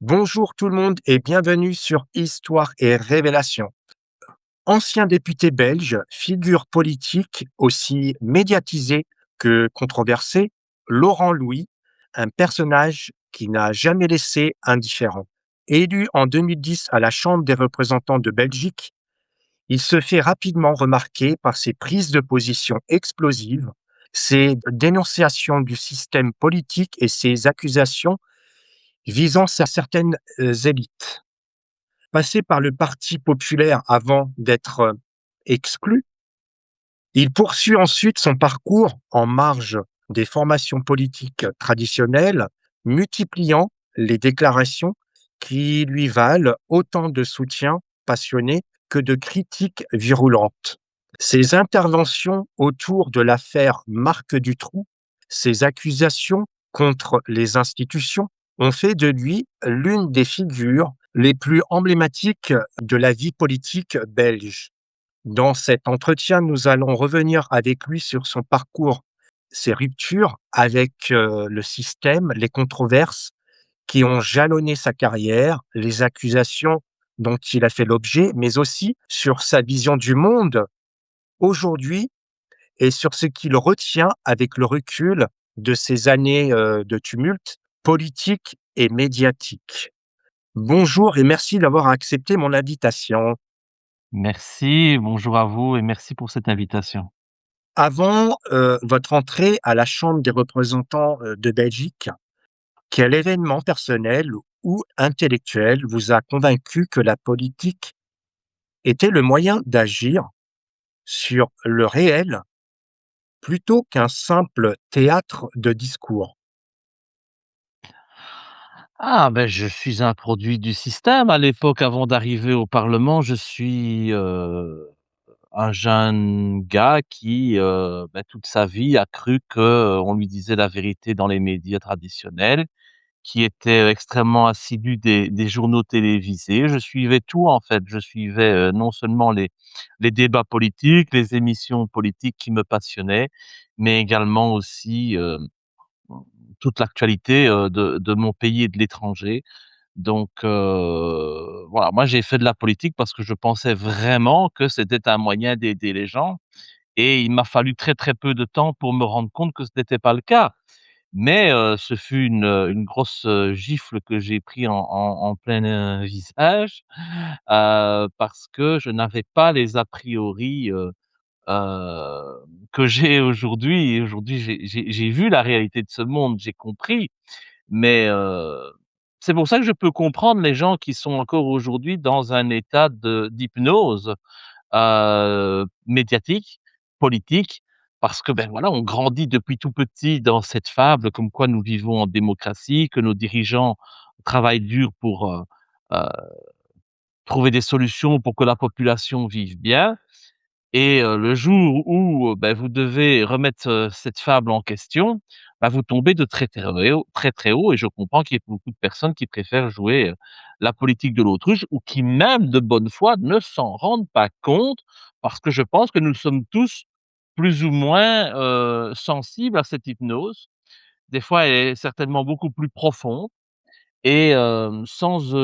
Bonjour tout le monde et bienvenue sur Histoire et Révélation. Ancien député belge, figure politique aussi médiatisée que controversée, Laurent Louis, un personnage qui n'a jamais laissé indifférent. Élu en 2010 à la Chambre des représentants de Belgique, il se fait rapidement remarquer par ses prises de position explosives, ses dénonciations du système politique et ses accusations visant certaines élites. Passé par le Parti populaire avant d'être exclu, il poursuit ensuite son parcours en marge des formations politiques traditionnelles, multipliant les déclarations qui lui valent autant de soutien passionné que de critiques virulentes. Ses interventions autour de l'affaire Marc Dutroux, ses accusations contre les institutions ont fait de lui l'une des figures les plus emblématiques de la vie politique belge. Dans cet entretien, nous allons revenir avec lui sur son parcours, ses ruptures avec le système, les controverses qui ont jalonné sa carrière, les accusations dont il a fait l'objet, mais aussi sur sa vision du monde aujourd'hui et sur ce qu'il retient avec le recul de ces années de tumulte politique et médiatique. Bonjour et merci d'avoir accepté mon invitation. Merci, bonjour à vous et merci pour cette invitation. Avant votre entrée à la Chambre des représentants de Belgique, quel événement personnel ou intellectuel vous a convaincu que la politique était le moyen d'agir sur le réel plutôt qu'un simple théâtre de discours? Je suis un produit du système. À l'époque, avant d'arriver au parlement, je suis, un jeune gars qui, toute sa vie a cru qu'on lui disait la vérité dans les médias traditionnels, qui était extrêmement assidu des journaux télévisés. Je suivais tout en fait. Je suivais, non seulement les débats politiques, les émissions politiques qui me passionnaient, mais également aussi, toute l'actualité, de mon pays et de l'étranger. Donc voilà, moi j'ai fait de la politique parce que je pensais vraiment que c'était un moyen d'aider les gens et il m'a fallu très, très peu de temps pour me rendre compte que ce n'était pas le cas. Mais ce fut une grosse, gifle que j'ai pris en plein, visage, parce que je n'avais pas les a priori, que j'ai aujourd'hui et aujourd'hui j'ai vu la réalité de ce monde, j'ai compris, mais c'est pour ça que je peux comprendre les gens qui sont encore aujourd'hui dans un état d'hypnose, médiatique, politique, parce que, voilà, on grandit depuis tout petit dans cette fable comme quoi nous vivons en démocratie, que nos dirigeants travaillent dur pour, heu, trouver des solutions pour que la population vive bien. Et le jour où, vous devez remettre, cette fable en question, vous tombez de très, très haut et je comprends qu'il y ait beaucoup de personnes qui préfèrent jouer, la politique de l'autruche ou qui même de bonne foi ne s'en rendent pas compte parce que je pense que nous sommes tous plus ou moins, sensibles à cette hypnose. Des fois, elle est certainement beaucoup plus profonde et sans,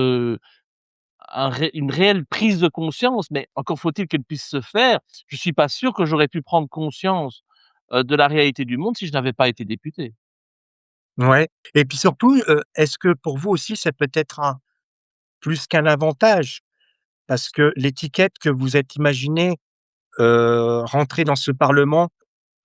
une réelle prise de conscience, mais encore faut-il qu'elle puisse se faire. Je suis pas sûr que j'aurais pu prendre conscience, de la réalité du monde si je n'avais pas été député. Ouais, et puis surtout, est-ce que pour vous aussi c'est peut-être un plus qu'un avantage? Parce que l'étiquette que vous êtes imaginé, rentrer dans ce parlement,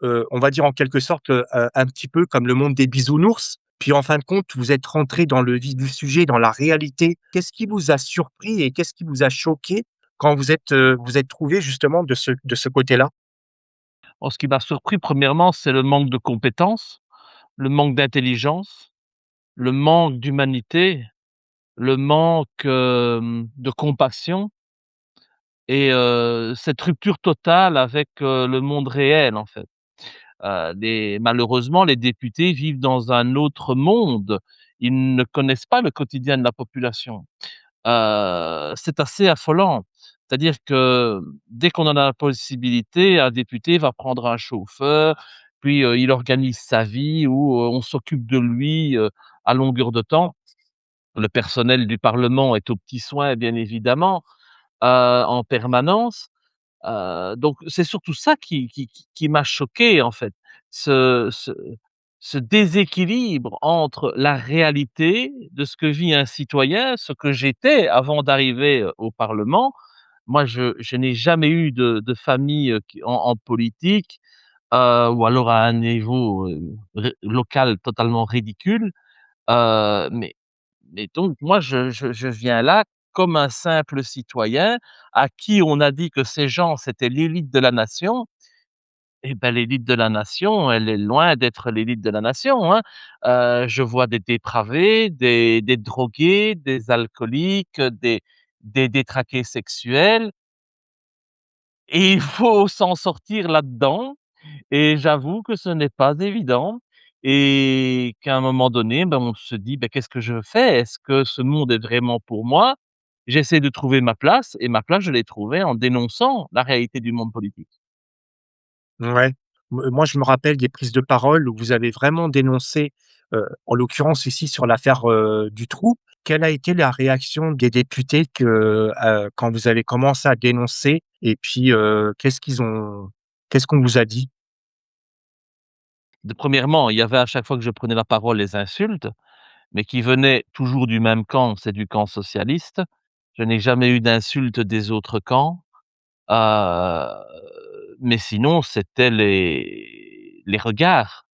on va dire en quelque sorte, un petit peu comme le monde des bisounours. Puis en fin de compte, vous êtes rentré dans le vif du sujet, dans la réalité. Qu'est-ce qui vous a surpris et qu'est-ce qui vous a choqué quand vous êtes trouvé justement de ce côté-là? Ce qui m'a surpris premièrement, c'est le manque de compétences, le manque d'intelligence, le manque d'humanité, le manque, de compassion et cette rupture totale avec, le monde réel, en fait. Les malheureusement, les députés vivent dans un autre monde. Ils ne connaissent pas le quotidien de la population. C'est assez affolant. C'est-à-dire que dès qu'on en a la possibilité, un député va prendre un chauffeur, puis, il organise sa vie ou, on s'occupe de lui, à longueur de temps. Le personnel du parlement est aux petits soins, bien évidemment, en permanence. Donc c'est surtout ça qui m'a choqué, en fait. Ce ce ce déséquilibre entre la réalité de ce que vit un citoyen, ce que j'étais avant d'arriver, au parlement. Moi, je n'ai jamais eu de famille, qui en politique, ou alors à un niveau, ré local totalement ridicule. Mais donc moi je viens là comme un simple citoyen à qui on a dit que ces gens, c'était l'élite de la nation. Et ben, l'élite de la nation, elle est loin d'être l'élite de la nation, hein. Je vois des dépravés, des drogués, des alcooliques, des détraqués sexuels, et il faut s'en sortir là-dedans. Et j'avoue que ce n'est pas évident, et qu'à un moment donné, ben, on se dit: «Beh, qu'est-ce que je fais? Est-ce que ce monde est vraiment pour moi?» J'essaie de trouver ma place, et ma place, je l'ai trouvée en dénonçant la réalité du monde politique. Ouais. Moi, je me rappelle des prises de parole où vous avez vraiment dénoncé, en l'occurrence ici sur l'affaire, Dutroux. Quelle a été la réaction des députés quand vous avez commencé à dénoncer? Et puis, qu'est-ce qu'on vous a dit? Premièrement, il y avait à chaque fois que je prenais la parole les insultes, mais qui venaient toujours du même camp, c'est du camp socialiste. Je n'ai jamais eu d'insultes des autres camps, heu, mais sinon c'était les regards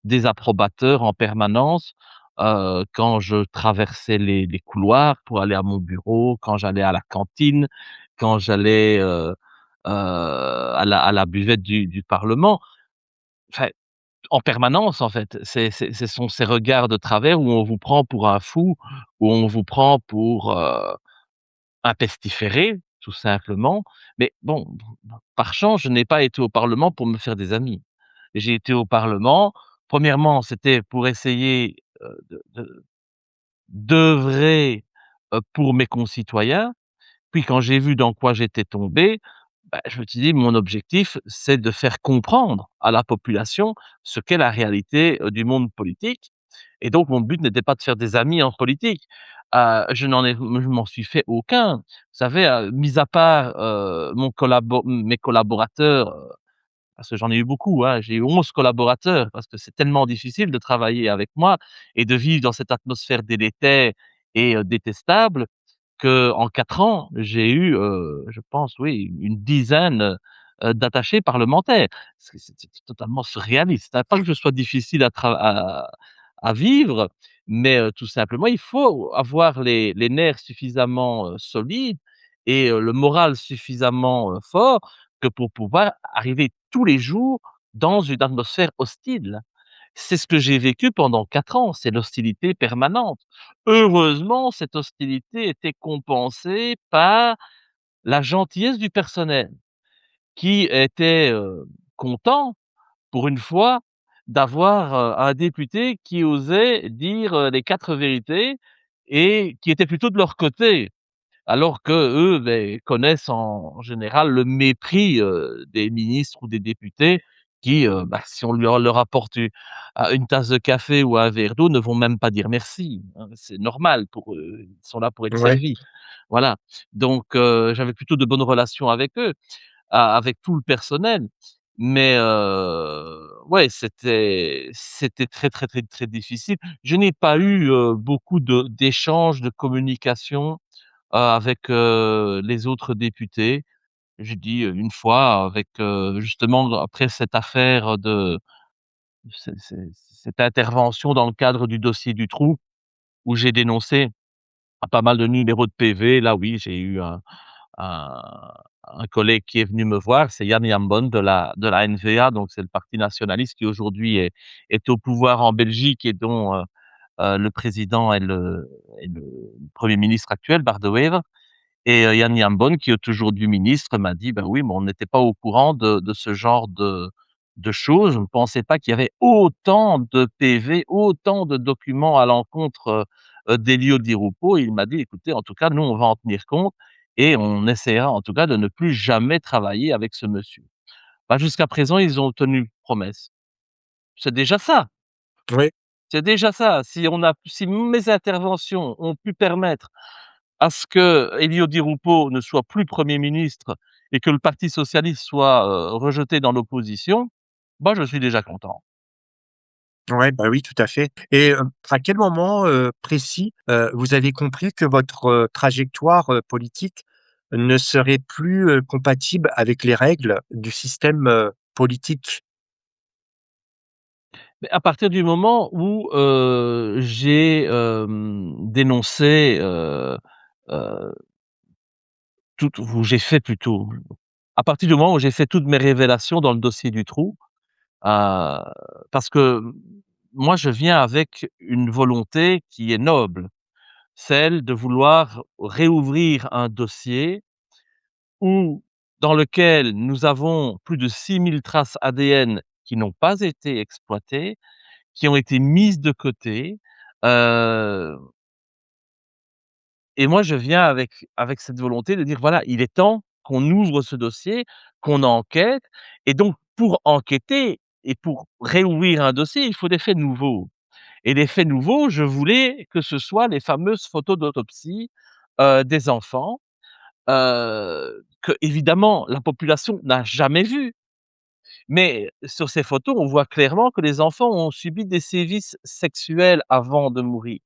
des approbateurs en permanence, quand je traversais les couloirs pour aller à mon bureau, quand j'allais à la cantine, quand j'allais, à la buvette du parlement. Enfin, en permanence, en fait. Ce sont ces regards de travers où on vous prend pour un fou, où on vous prend pour, un pestiféré, tout simplement. Mais bon, par chance, je n'ai pas été au parlement pour me faire des amis. J'ai été au parlement, premièrement, c'était pour essayer, d'œuvrer, pour mes concitoyens. Puis quand j'ai vu dans quoi j'étais tombé, bah, je me suis dit: «Mon objectif, c'est de faire comprendre à la population ce qu'est la réalité, du monde politique», et donc mon but n'était pas de faire des amis en politique. Je m'en suis fait aucun. Vous savez, mis à part, mes collaborateurs, parce que j'en ai eu beaucoup, hein. J'ai eu 11 collaborateurs parce que c'est tellement difficile de travailler avec moi et de vivre dans cette atmosphère délétère et détestable, qu'en 4 ans, j'ai eu, je pense, oui, une dizaine, d'attachés parlementaires. C'est totalement surréaliste, hein. Pas que je sois difficile à vivre, mais tout simplement, il faut avoir les nerfs suffisamment, solides, et le moral suffisamment, fort, que pour pouvoir arriver tous les jours dans une atmosphère hostile. C'est ce que j'ai vécu pendant 4 ans, c'est l'hostilité permanente. Heureusement, cette hostilité était compensée par la gentillesse du personnel qui était, content, pour une fois, d'avoir, un député qui osait dire, les 4 vérités et qui était plutôt de leur côté. Alors qu'eux, beh, connaissent en général le mépris, des ministres ou des députés qui, bah, si on leur apporte une tasse de café ou un verre d'eau, ne vont même pas dire merci, hein. C'est normal pour eux, ils sont là pour être Ouais. servis. Voilà, donc j'avais plutôt de bonnes relations avec eux, avec tout le personnel. Mais ouais, c'était très, très, très, très difficile. Je n'ai pas eu, beaucoup d'échanges, de communication, avec, les autres députés. J'ai dit, une fois avec, justement après cette affaire de cette intervention dans le cadre du dossier Dutroux, où j'ai dénoncé pas mal de numéros de PV. Là oui, j'ai eu un un collègue qui est venu me voir, c'est Yann Yambon de la NVA, donc c'est le parti nationaliste qui aujourd'hui est au pouvoir en Belgique, et dont, le président est le 1er ministre actuel, Bart De Wever. Et Yann Yambon, qui est aujourd'hui ministre, m'a dit: «Bah, oui, mais on n'était pas au courant de ce genre de choses. On ne pensait pas qu'il y avait autant de PV, autant de documents à l'encontre, d'Elio Di Rupo». Il m'a dit: «Écoutez, en tout cas, nous, on va en tenir compte et on essaiera, en tout cas, de ne plus jamais travailler avec ce monsieur». Bah, jusqu'à présent, ils ont tenu promesse. C'est déjà ça. Oui. C'est déjà ça. Si mes interventions ont pu permettre à ce que Elio Di Rupo ne soit plus Premier ministre et que le parti socialiste soit, rejeté dans l'opposition, bah, je suis déjà content. Ouais, bah, oui, tout à fait et à quel moment, précis, vous avez compris que votre, trajectoire, politique ne serait plus, compatible avec les règles du système, politique? Mais à partir du moment où, j'ai, dénoncé, heu, où j'ai fait plutôt à partir du moment où j'ai fait toutes mes révélations dans le dossier Dutroux, heu, parce que, moi je viens avec une volonté qui est noble, celle de vouloir réouvrir un dossier où dans lequel nous avons plus de 6 000 traces ADN qui n'ont pas été exploitées, qui ont été mises de côté, heu et moi je viens avec cette volonté de dire: «Voilà, il est temps qu'on ouvre ce dossier, qu'on enquête» et donc pour enquêter et pour réouvrir un dossier, il faut des faits nouveaux et les faits nouveaux, je voulais que ce soit les fameuses photos d'autopsie, des enfants, qu'évidemment la population n'a jamais vues. Mais sur ces photos, on voit clairement que les enfants ont subi des sévices sexuels avant de mourir.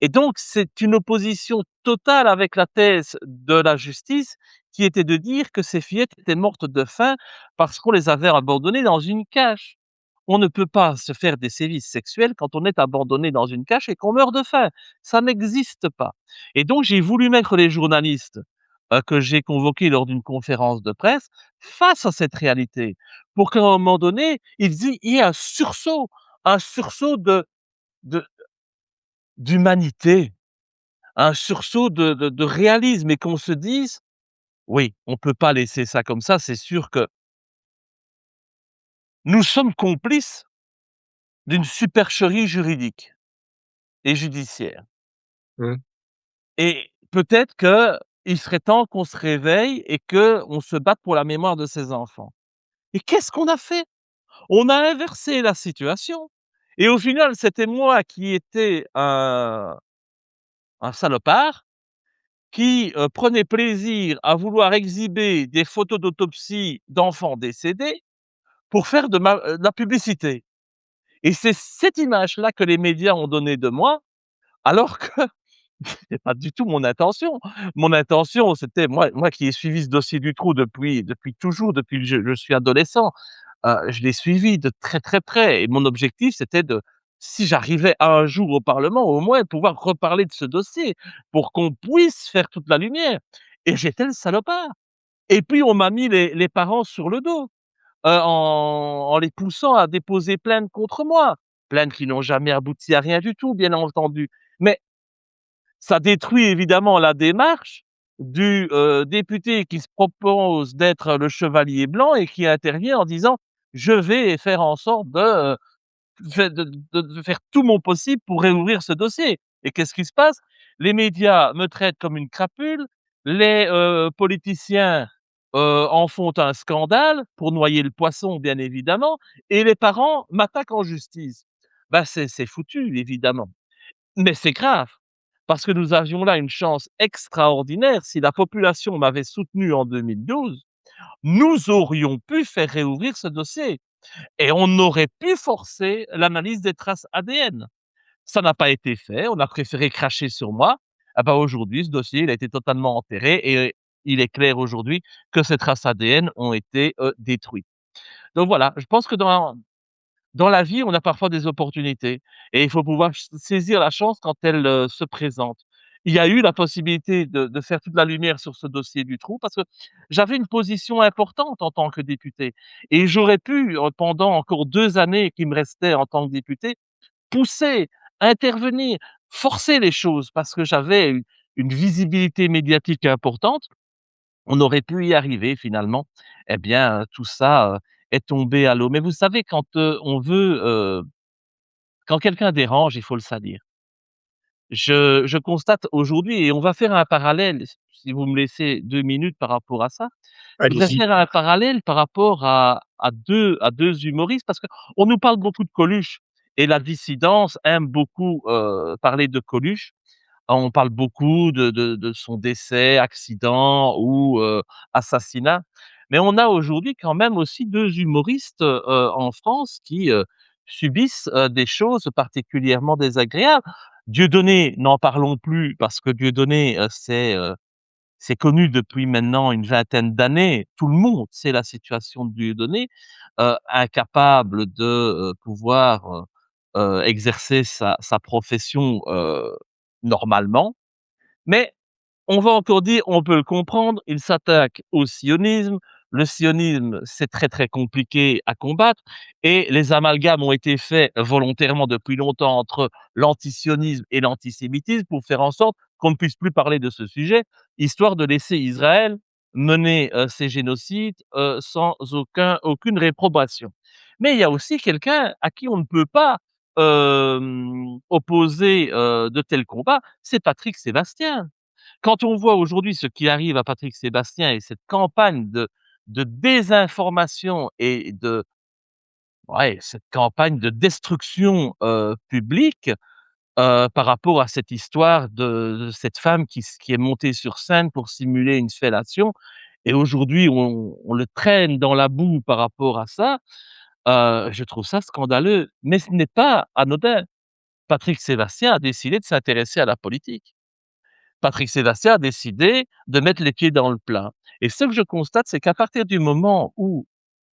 Et donc, c'est une opposition totale avec la thèse de la justice qui était de dire que ces fillettes étaient mortes de faim parce qu'on les avait abandonnées dans une cache. On ne peut pas se faire des sévices sexuels quand on est abandonné dans une cache et qu'on meurt de faim. Ça n'existe pas. Et donc, j'ai voulu mettre les journalistes que j'ai convoqués lors d'une conférence de presse face à cette réalité pour qu'à un moment donné, il y ait un sursaut de d'humanité, un sursaut de réalisme et qu'on se dise: «Oui, on peut pas laisser ça comme ça, c'est sûr que nous sommes complices d'une supercherie juridique et judiciaire Mmh. et peut-être qu'il serait temps qu'on se réveille et qu'on se batte pour la mémoire de ces enfants» et qu'est-ce qu'on a fait? On a inversé la situation et au final, c'était moi qui étais un salopard qui, prenait plaisir à vouloir exhiber des photos d'autopsie d'enfants décédés pour faire de la publicité et c'est cette image-là que les médias ont donnée de moi, alors que c'était pas du tout mon intention. Mon intention, c'était moi qui ai suivi ce dossier Dutroux depuis toujours, depuis que je suis adolescent, je l'ai suivi de très, très près et mon objectif, c'était de si j'arrivais un jour au parlement, au moins pouvoir reparler de ce dossier pour qu'on puisse faire toute la lumière et j'étais le salopard et puis on m'a mis les parents sur le dos, en les poussant à déposer plainte contre moi. Plaintes qui n'ont jamais abouti à rien du tout, bien entendu. Mais ça détruit évidemment la démarche du, député qui se propose d'être le chevalier blanc et qui intervient en disant: «Je vais faire en sorte de faire tout mon possible pour réouvrir ce dossier» et qu'est-ce qui se passe? Les médias me traitent comme une crapule, les, politiciens, en font un scandale pour noyer le poisson, bien évidemment et les parents m'attaquent en justice. Bah, c'est foutu évidemment. Mais c'est grave, parce que nous avions là une chance extraordinaire. Si la population m'avait soutenu en 2012, nous aurions pu faire réouvrir ce dossier et on aurait pu forcer l'analyse des traces ADN. Ça n'a pas été fait, on a préféré cracher sur moi. Ah bah, aujourd'hui, ce dossier, il a été totalement enterré et il est clair aujourd'hui que ces traces ADN ont été, détruites. Donc voilà, je pense que dans la vie, on a parfois des opportunités et il faut pouvoir saisir la chance quand elle, se présente. Il y a eu la possibilité de faire toute la lumière sur ce dossier du trou parce que j'avais une position importante en tant que député et j'aurais pu, pendant encore 2 années qui me restaient en tant que député, pousser, intervenir, forcer les choses parce que j'avais une visibilité médiatique importante. On aurait pu y arriver finalement. Eh bien, tout ça, est tombé à l'eau. Mais vous savez quand, on veut, quand quelqu'un dérange, il faut le salir. Je constate aujourd'hui et on va faire un parallèle, si vous me laissez 2 minutes par rapport à ça. Je voudrais Allez-y. faire un parallèle par rapport à 2 humoristes parce qu'on nous parle beaucoup de Coluche et la dissidence aime beaucoup, parler de Coluche. On parle beaucoup de son décès, accident ou assassinat. Mais on a aujourd'hui quand même aussi 2 humoristes, en France qui, subissent, des choses particulièrement désagréables. Dieudonné, n'en parlons plus parce que Dieudonné, c'est connu depuis maintenant une vingtaine d'années. Tout le monde sait la situation de Dieudonné, incapable de, pouvoir, exercer sa profession, normalement. Mais on va encore dire, on peut le comprendre, il s'attaque au sionisme. Le sionisme, c'est très, très compliqué à combattre et les amalgames ont été faits volontairement depuis longtemps entre l'antisionisme et l'antisémitisme pour faire en sorte qu'on ne puisse plus parler de ce sujet, histoire de laisser Israël mener, ses génocides, sans aucune réprobation. Mais il y a aussi quelqu'un à qui on ne peut pas, opposer, de tels combats, c'est Patrick Sébastien. Quand on voit aujourd'hui ce qui arrive à Patrick Sébastien et cette campagne de désinformation et de ouais, cette campagne de destruction, publique, par rapport à cette histoire de cette femme qui est montée sur scène pour simuler une fellation et aujourd'hui on le traîne dans la boue par rapport à ça, je trouve ça scandaleux. Mais ce n'est pas anodin. Patrick Sébastien a décidé de s'intéresser à la politique. Patrick Sébastien a décidé de mettre les pieds dans le plat et ce que je constate, c'est qu'à partir du moment où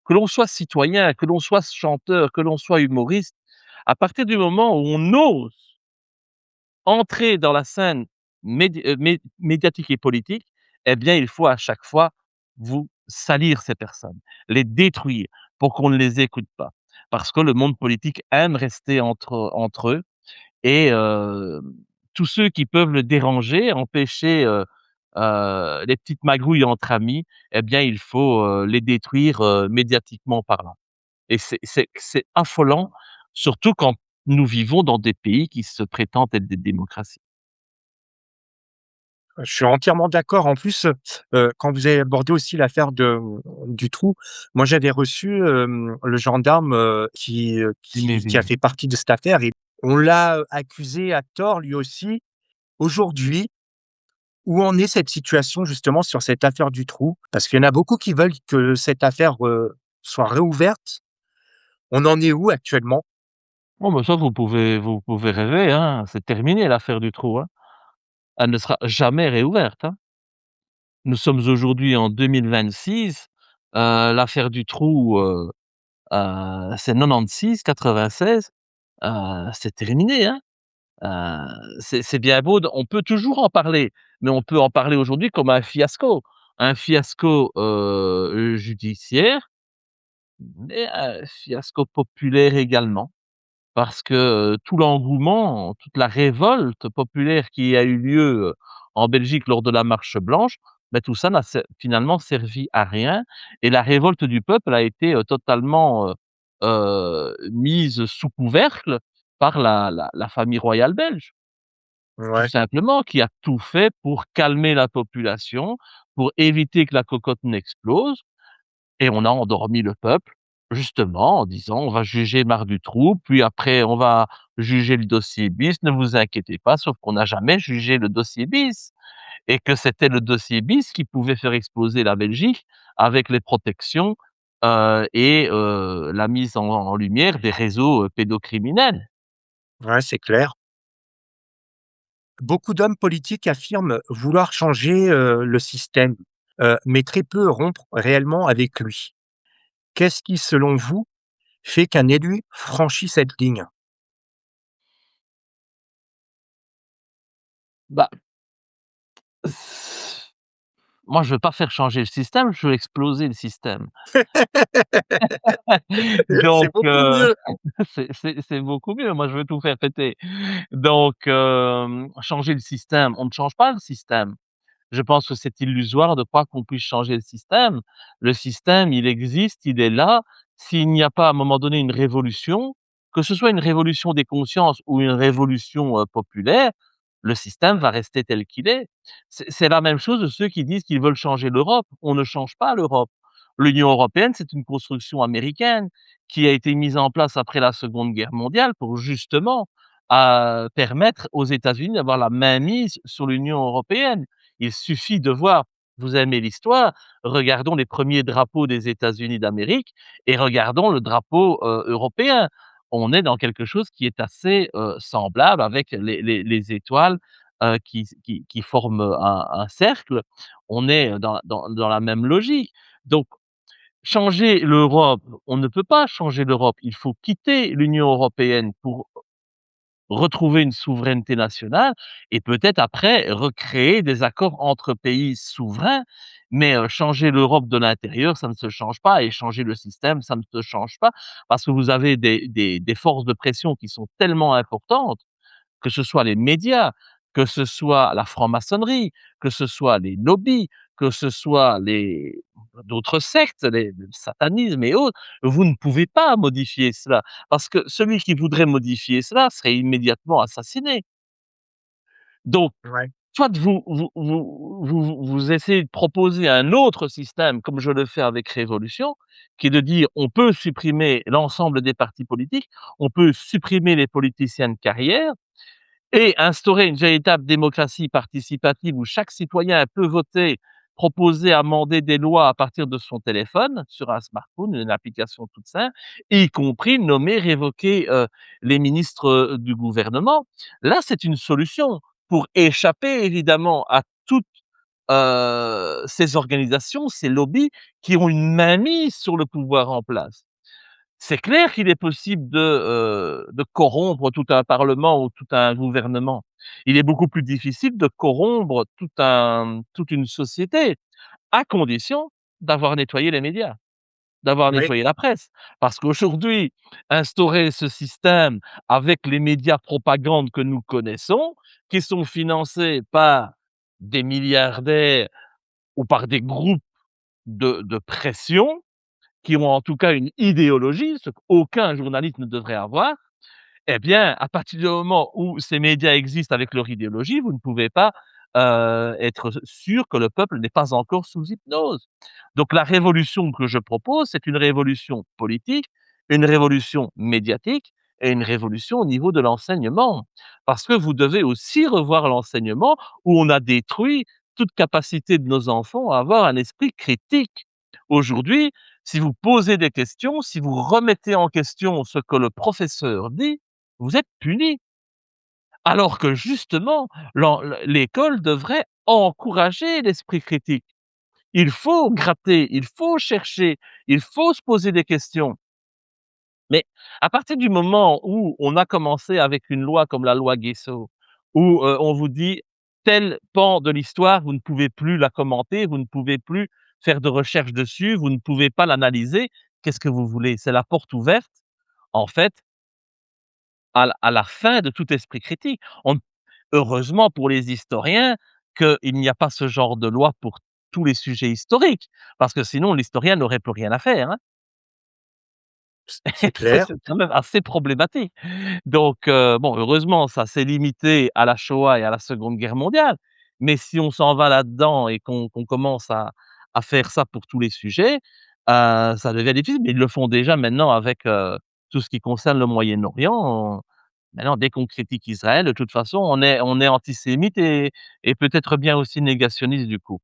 que l'on soit citoyen, que l'on soit chanteur, que l'on soit humoriste, à partir du moment où on ose entrer dans la scène médiatique et politique, eh bien, il faut à chaque fois vous salir ces personnes, les détruire pour qu'on ne les écoute pas. Parce que le monde politique aime rester entre eux et tous ceux qui peuvent le déranger, empêcher, les petites magouilles entre amis, eh bien, il faut, les détruire, médiatiquement parlant et c'est affolant, surtout quand nous vivons dans des pays qui se prétendent être des démocraties. Je suis entièrement d'accord. En plus, quand vous avez abordé aussi l'affaire Dutroux, moi j'avais reçu, le gendarme, qui a fait partie de cette affaire et on l'a, accusé à tort lui aussi. Aujourd'hui, où en est cette situation justement sur cette affaire Dutroux? Parce qu'il y en a beaucoup qui veulent que cette affaire, soit réouverte. On en est où actuellement? Oh bah, ça vous pouvez rêver, hein, c'est terminé l'affaire Dutroux, hein. Elle ne sera jamais réouverte, hein. Nous sommes aujourd'hui en 2026, l'affaire Dutroux, c'est 96-96, c'est terminé, hein. C'est bien beau d on peut toujours en parler, mais on peut en parler aujourd'hui comme un fiasco, judiciaire, mais un fiasco populaire également. Parce que, tout l'engouement, toute la révolte populaire qui a eu lieu, en Belgique lors de la marche blanche, bah, tout ça n'a finalement servi à rien et la révolte du peuple a été, totalement, mise sous couvercle par la famille royale belge. Tout Ouais, simplement, qui a tout fait pour calmer la population, pour éviter que la cocotte n'explose et on a endormi le peuple, justement, en disant: «On va juger Marc Dutroux, puis après on va juger le dossier bis, ne vous inquiétez pas». Sauf qu'on n'a jamais jugé le dossier bis et que c'était le dossier bis qui pouvait faire exploser la Belgique avec les protections, et la mise en lumière des réseaux, pédocriminels. ouais, c'est clair. Beaucoup d'hommes politiques affirment vouloir changer, le système, mais très peu rompre réellement avec lui. Qu'est-ce qui, selon vous, fait qu'un élu franchit cette ligne? Bah, moi je veux pas faire changer le système, je veux exploser le système. C'est Donc beaucoup mieux. c'est beaucoup mieux. Moi, je veux tout faire péter. Donc changer le système, on ne change pas le système. Je pense que c'est illusoire de croire qu'on puisse changer le système. Le système, il existe, il est là. S'il n'y a pas à un moment donné une révolution, que ce soit une révolution des consciences ou une révolution, populaire, le système va rester tel qu'il est. C'est la même chose de ceux qui disent qu'ils veulent changer l'Europe. On ne change pas l'Europe. L'Union européenne, c'est une construction américaine qui a été mise en place après la Seconde Guerre mondiale pour justement, permettre aux États-Unis d'avoir la mainmise sur l'Union européenne. Il suffit de voir, vous aimez l'histoire, regardons les premiers drapeaux des États-Unis d'Amérique et regardons le drapeau, européen. On est dans quelque chose qui est assez, semblable avec les étoiles, qui forment un cercle. On est dans la même logique. Donc changer l'Europe, on ne peut pas changer l'Europe. Il faut quitter l'Union européenne pour retrouver une souveraineté nationale et peut-être après recréer des accords entre pays souverains. Mais, changer l'Europe de l'intérieur, ça ne se change pas et changer le système, ça ne se change pas parce que vous avez des forces de pression qui sont tellement importantes, que ce soit les médias, que ce soit la franc-maçonnerie, que ce soit les lobbies, que ce soit les d'autres sectes, le satanisme et autres, vous ne pouvez pas modifier cela, parce que celui qui voudrait modifier cela serait immédiatement assassiné. Donc, Ouais, soit vous essayez de proposer un autre système, comme je le fais avec Révolution, qui est de dire: «On peut supprimer l'ensemble des partis politiques, on peut supprimer les politiciens de carrière, et instaurer une véritable démocratie participative où chaque citoyen peut voter, proposer, amender des lois à partir de son téléphone, sur un smartphone, une application toute simple, y compris nommer, révoquer, les ministres, du gouvernement. Là, c'est une solution pour échapper évidemment à toutes, ces organisations, ces lobbies qui ont une mainmise sur le pouvoir en place. C'est clair qu'il est possible de corrompre tout un parlement ou tout un gouvernement. Il est beaucoup plus difficile de corrompre toute une société, à condition d'avoir nettoyé les médias, d'avoir oui, nettoyé la presse. Parce qu'aujourd'hui, instaurer ce système avec les médias propagande que nous connaissons, qui sont financés par des milliardaires ou par des groupes de pression, qui ont en tout cas une idéologie, ce qu'aucun journaliste ne devrait avoir, eh bien, à partir du moment où ces médias existent avec leur idéologie, vous ne pouvez pas, être sûr que le peuple n'est pas encore sous hypnose. Donc la révolution que je propose, c'est une révolution politique, une révolution médiatique et une révolution au niveau de l'enseignement. Parce que vous devez aussi revoir l'enseignement où on a détruit toute capacité de nos enfants à avoir un esprit critique. Aujourd'hui, si vous posez des questions, si vous remettez en question ce que le professeur dit, vous êtes puni. Alors que justement, l'école devrait encourager l'esprit critique. Il faut gratter, il faut chercher, il faut se poser des questions. Mais à partir du moment où on a commencé avec une loi comme la loi Guessot, où, on vous dit: «Tel pan de l'histoire, vous ne pouvez plus la commenter, vous ne pouvez plus faire de recherche dessus, vous ne pouvez pas l'analyser», qu'est-ce que vous voulez? C'est la porte ouverte, en fait, à la fin de tout esprit critique. On Heureusement pour les historiens qu'il n'y a pas ce genre de loi pour tous les sujets historiques, parce que sinon l'historien n'aurait plus rien à faire, hein. c'est C'est clair. quand même assez problématique. Donc bon, heureusement, ça s'est limité à la Shoah et à la Seconde Guerre mondiale, mais si on s'en va là-dedans et qu'on commence à faire ça pour tous les sujets, ça devient difficile. Mais ils le font déjà maintenant avec, tout ce qui concerne le Moyen-Orient. Maintenant, dès qu'on critique Israël, de toute façon, on est antisémite et peut-être bien aussi négationniste du coup.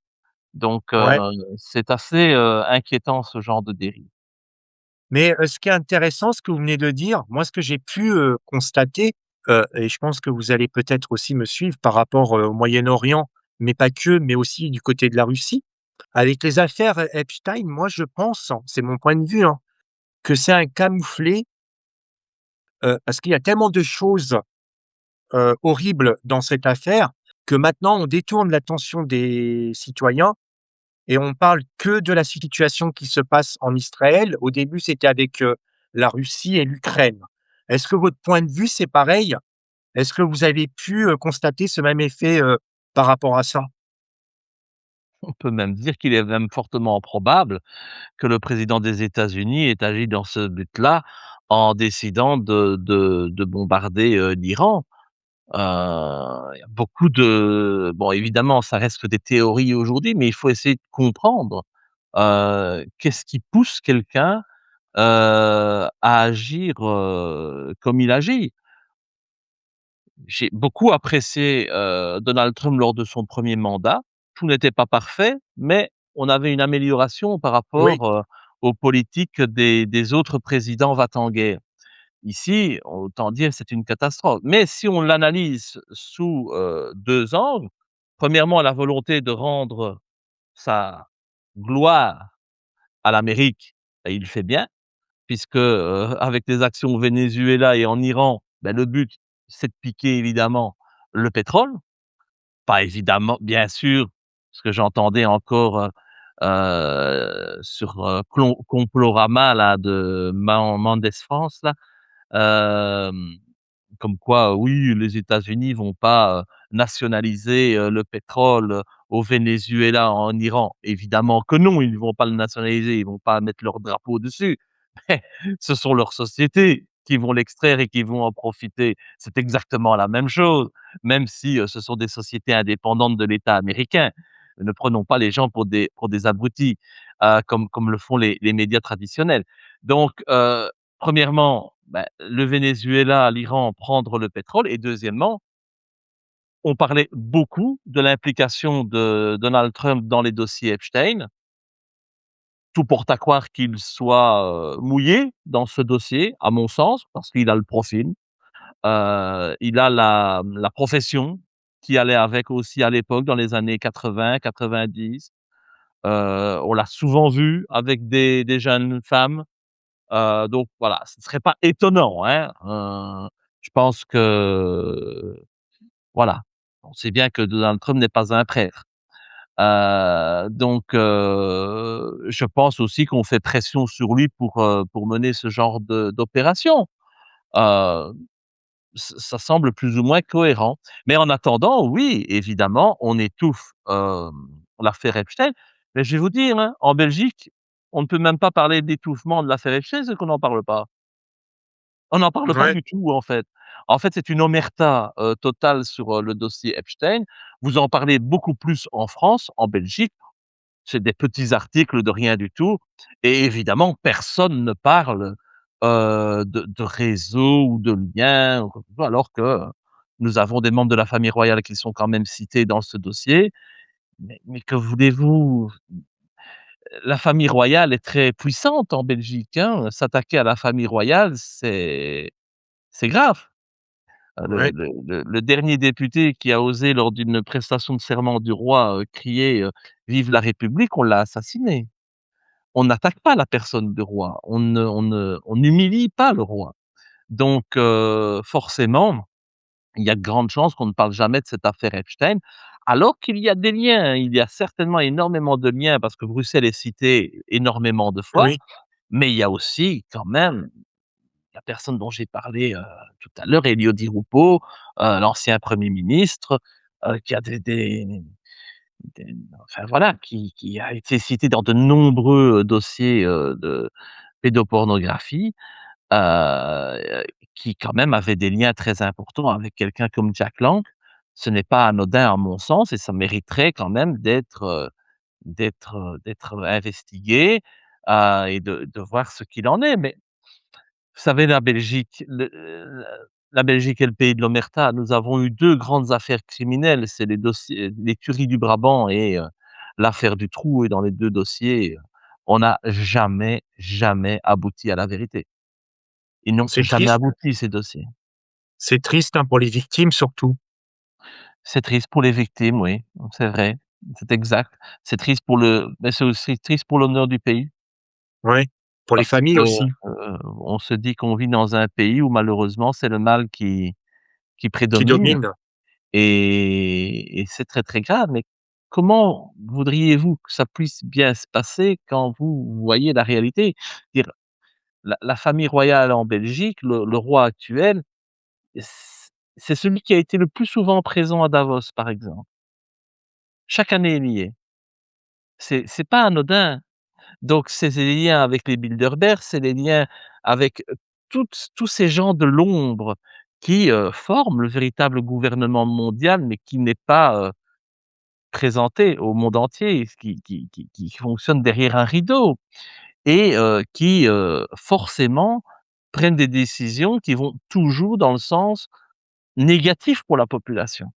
Donc Ouais. c'est assez, inquiétant ce genre de dérive. Mais, ce qui est intéressant, ce que vous venez de dire, moi, ce que j'ai pu, constater, et je pense que vous allez peut-être aussi me suivre par rapport, au Moyen-Orient, mais pas que, mais aussi du côté de la Russie. Avec les affaires Epstein, moi, je pense, hein, c'est mon point de vue, hein, que c'est un camouflet, parce qu'il y a tellement de choses, horribles dans cette affaire que maintenant on détourne l'attention des citoyens et on parle que de la situation qui se passe en Israël. Au début, c'était avec, la Russie et l'Ukraine. Est-ce que votre point de vue, c'est pareil? Est-ce que vous avez pu, constater ce même effet, par rapport à ça? On peut même dire qu'il est même fortement probable que le président des États-Unis ait agi dans ce but-là, en décidant de bombarder, l'Iran. Il y a beaucoup de bon, évidemment, ça reste que des théories aujourd'hui, mais il faut essayer de comprendre. Qu'est-ce qui pousse quelqu'un, à agir, comme il agit? J'ai beaucoup apprécié, Donald Trump lors de son premier mandat. Tout n'était pas parfait, mais on avait une amélioration par Oui, rapport, aux politiques des autres présidents va-t-en-guerre. Ici, autant dire c'est une catastrophe. Mais si on l'analyse sous, 2 angles, premièrement, la volonté de rendre sa gloire à l'Amérique, et il le fait bien, puisque, avec les actions au Venezuela et en Iran, le but, c'est de piquer évidemment le pétrole. Pas évidemment bien sûr, ce que j'entendais encore, sur, Complorama là de Mendès France là, hem, comme quoi, oui, les États-Unis vont pas, nationaliser, le pétrole, au Venezuela, en Iran. Évidemment que non, ils ne vont pas le nationaliser, ils vont pas mettre leur drapeau dessus. Mais ce sont leurs sociétés qui vont l'extraire et qui vont en profiter. C'est exactement la même chose, même si, ce sont des sociétés indépendantes de l'État américain. Ne prenons pas les gens pour des abrutis, comme le font les médias traditionnels. Donc, premièrement, le Venezuela, l'Iran prendre le pétrole et deuxièmement, on parlait beaucoup de l'implication de Donald Trump dans les dossiers Epstein. Tout porte à croire qu'il soit, mouillé dans ce dossier, à mon sens, parce qu'il a le profil. Il a la profession qui allait avec aussi à l'époque dans les années 80-90. On l'a souvent vu avec des jeunes femmes. Donc voilà, ce ne serait pas étonnant, hein, je pense que voilà, on sait bien que Donald Trump n'est pas un prêtre. Donc je pense aussi qu'on fait pression sur lui pour mener ce genre d'opération. Heu, ça semble plus ou moins cohérent. Mais en attendant, oui, évidemment, on étouffe, l'affaire Epstein. Mais je vais vous dire, hein, en Belgique, on ne peut même pas parler d'étouffement de l'affaire Epstein, c'est qu'on n'en parle pas. On n'en parle pas ouais, du tout, en fait. En fait, c'est une omerta, totale sur, le dossier Epstein. Vous en parlez beaucoup plus en France, en Belgique, c'est des petits articles de rien du tout et évidemment personne ne parle, de réseaux ou de liens ou quoi que ce soit, alors que nous avons des membres de la famille royale qui sont quand même cités dans ce dossier. Mais que voulez-vous? La famille royale est très puissante en Belgique, hein. S'attaquer à la famille royale, c'est grave. ouais, Le dernier député qui a osé lors d'une prestation de serment du roi, crier, «Vive la République», on l'a assassiné. On n'attaque pas la personne du roi, on n'humilie pas le roi. Donc forcément, il y a de grandes chances qu'on ne parle jamais de cette affaire Epstein, alors qu'il y a des liens. Il y a certainement énormément de liens parce que Bruxelles est cité énormément de fois, oui, mais il y a aussi quand même la personne dont j'ai parlé, tout à l'heure, Elio Di Rupo, l'ancien premier ministre, qui a des enfin voilà, qui a été cité dans de nombreux, dossiers, de pédopornographie, qui quand même avait des liens très importants avec quelqu'un comme Jack Lang. Ce n'est pas anodin à mon sens et ça mériterait quand même d'être investigué, et de voir ce qu'il en est. Mais vous savez, la Belgique est le pays de l'omerta. Nous avons eu 2 grandes affaires criminelles, c'est les dossiers les tueries du Brabant et l'affaire du Trou et dans les 2 dossiers, on n'a jamais, jamais abouti à la vérité. Ils n'ont c'est jamais triste, abouti ces dossiers. c'est triste, hein, pour les victimes surtout. C'est triste pour les victimes, oui, c'est vrai, c'est exact. C'est triste pour le mais c'est aussi triste pour l'honneur du pays Ouais, pour les parce familles que, aussi, on se dit qu'on vit dans un pays où malheureusement c'est le mal qui qui prédomine. dominent. Et c'est très, très grave, mais comment voudriez-vous que ça puisse bien se passer quand vous voyez la réalité? Dire la famille royale en Belgique, le roi actuel, c'est celui qui a été le plus souvent présent à Davos, par exemple. Chaque année, il y est. C'est pas anodin. Donc c'est des liens avec les Bilderberg, c'est des liens avec, tous ces gens de l'ombre qui, forment le véritable gouvernement mondial, mais qui n'est pas, présenter au monde entier, ce qui fonctionne derrière un rideau et qui, forcément prennent des décisions qui vont toujours dans le sens négatif pour la population.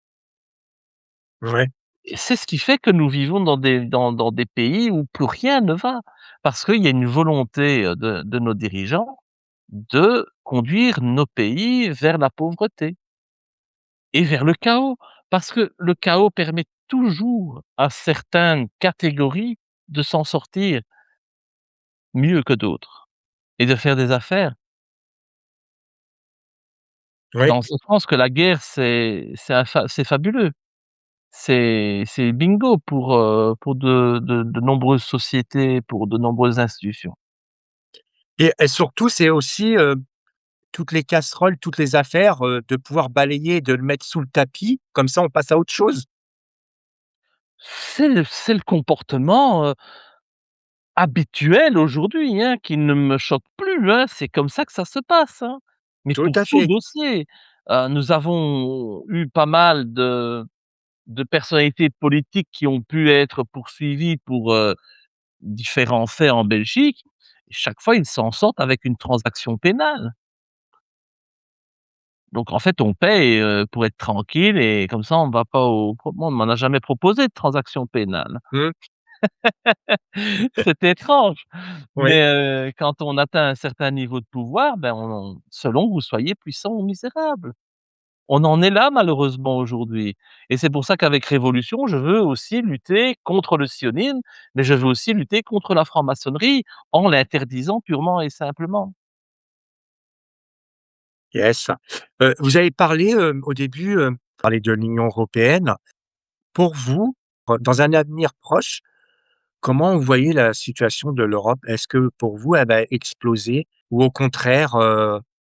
Ouais, Et c'est ce qui fait que nous vivons dans des pays où plus rien ne va. Parce qu'il y a une volonté, de nos dirigeants de conduire nos pays vers la pauvreté et vers le chaos. Parce que le chaos permet toujours à certaines catégories de s'en sortir mieux que d'autres et de faire des affaires. ouais. Dans ce sens que la guerre, c'est fabuleux. C'est bingo pour de nombreuses sociétés, pour de nombreuses institutions. Et surtout, c'est aussi, toutes les casseroles, toutes les affaires, de pouvoir balayer, de le mettre sous le tapis, comme ça on passe à autre chose. C'est le comportement, habituel aujourd'hui, hein, qui ne me choque plus, hein, c'est comme ça que ça se passe, hein. Mais Tout pour à tout fait. dossier, nous avons eu pas mal de personnalités politiques qui ont pu être poursuivies pour, différents faits en Belgique. Chaque fois, ils s'en sortent avec une transaction pénale. Donc en fait, on paye, pour être tranquille et comme ça on va pas au moi, on m'en a jamais proposé de transaction pénale. Mmh. C'est étrange, Oui. mais quand on atteint un certain niveau de pouvoir, ben, on selon que vous soyez puissant ou misérable. On en est là malheureusement aujourd'hui et c'est pour ça qu'avec Révolution, je veux aussi lutter contre le sionisme, mais je veux aussi lutter contre la franc-maçonnerie en l'interdisant purement et simplement. Yes. Vous avez parlé, au début, parlé de l'Union européenne. Pour vous, dans un avenir proche, comment vous voyez la situation de l'Europe? Est-ce que pour vous, elle va exploser ou au contraire,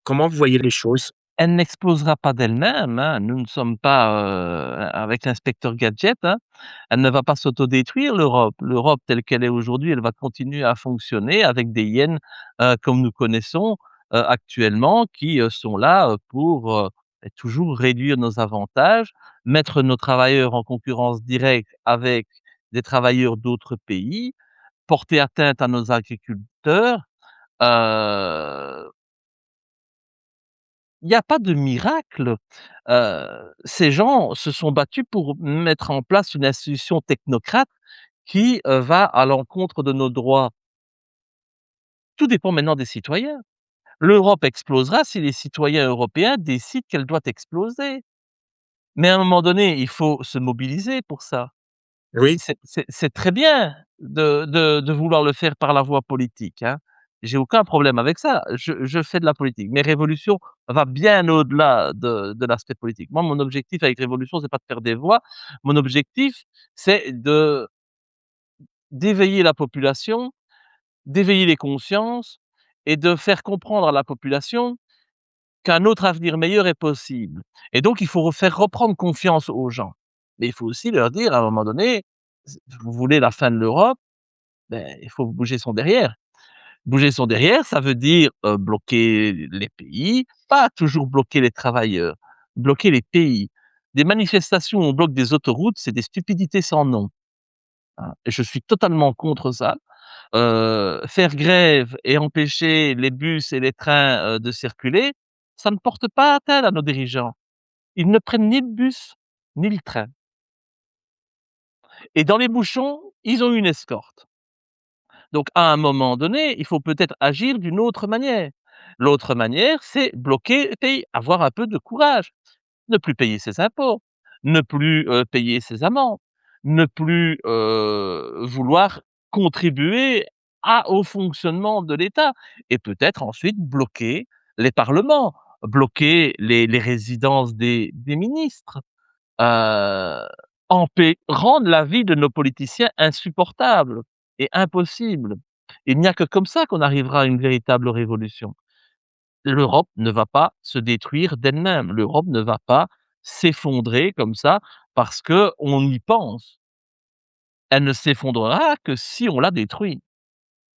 comment vous voyez les choses? Elle n'explosera pas d'elle-même, hein, nous ne sommes pas, avec l'inspecteur Gadget, hein. Elle ne va pas s'autodétruire l'Europe. L'Europe telle qu'elle est aujourd'hui, elle va continuer à fonctionner avec des hyènes, comme nous connaissons, actuellement qui, sont là, pour, toujours réduire nos avantages, mettre nos travailleurs en concurrence directe avec des travailleurs d'autres pays, porter atteinte à nos agriculteurs. Heu Il y a pas de miracle. Ces gens se sont battus pour mettre en place une institution technocrate qui, va à l'encontre de nos droits. Tout dépend maintenant des citoyens. L'Europe explosera si les citoyens européens décident qu'elle doit exploser. Mais à un moment donné, il faut se mobiliser pour ça. Oui, C'est très bien de vouloir le faire par la voie politique, hein. J'ai aucun problème avec ça. Je fais de la politique, mais Révolution va bien au-delà de l'aspect politique. Moi, mon objectif avec Révolution, c'est pas de faire des voix. Mon objectif, c'est d'éveiller la population, d'éveiller les consciences et de faire comprendre à la population qu'un autre avenir meilleur est possible et donc il faut faire reprendre confiance aux gens. Mais il faut aussi leur dire à un moment donné: «Vous voulez la fin de l'Europe, ben, il faut bouger son derrière». Bouger son derrière, ça veut dire, bloquer les pays, pas toujours bloquer les travailleurs, bloquer les pays. Des manifestations où on bloque des autoroutes, c'est des stupidités sans nom, hein, et je suis totalement contre ça. Faire grève et empêcher les bus et les trains, de circuler, ça ne porte pas atteinte à nos dirigeants. Ils ne prennent ni le bus, ni le train et dans les bouchons, ils ont une escorte. Donc à un moment donné, il faut peut-être agir d'une autre manière. L'autre manière, c'est bloquer les pays, avoir un peu de courage, ne plus payer ses impôts, ne plus, payer ses amendes, ne plus, vouloir contribuer au fonctionnement de l'État et peut-être ensuite bloquer les parlements, bloquer les résidences des ministres, heu, empê rendre la vie de nos politiciens insupportable et impossible. Il n'y a que comme ça qu'on arrivera à une véritable révolution. L'Europe ne va pas se détruire d'elle-même. L'Europe ne va pas s'effondrer comme ça parce qu'on y pense. Elle ne s'effondrera que si on la détruit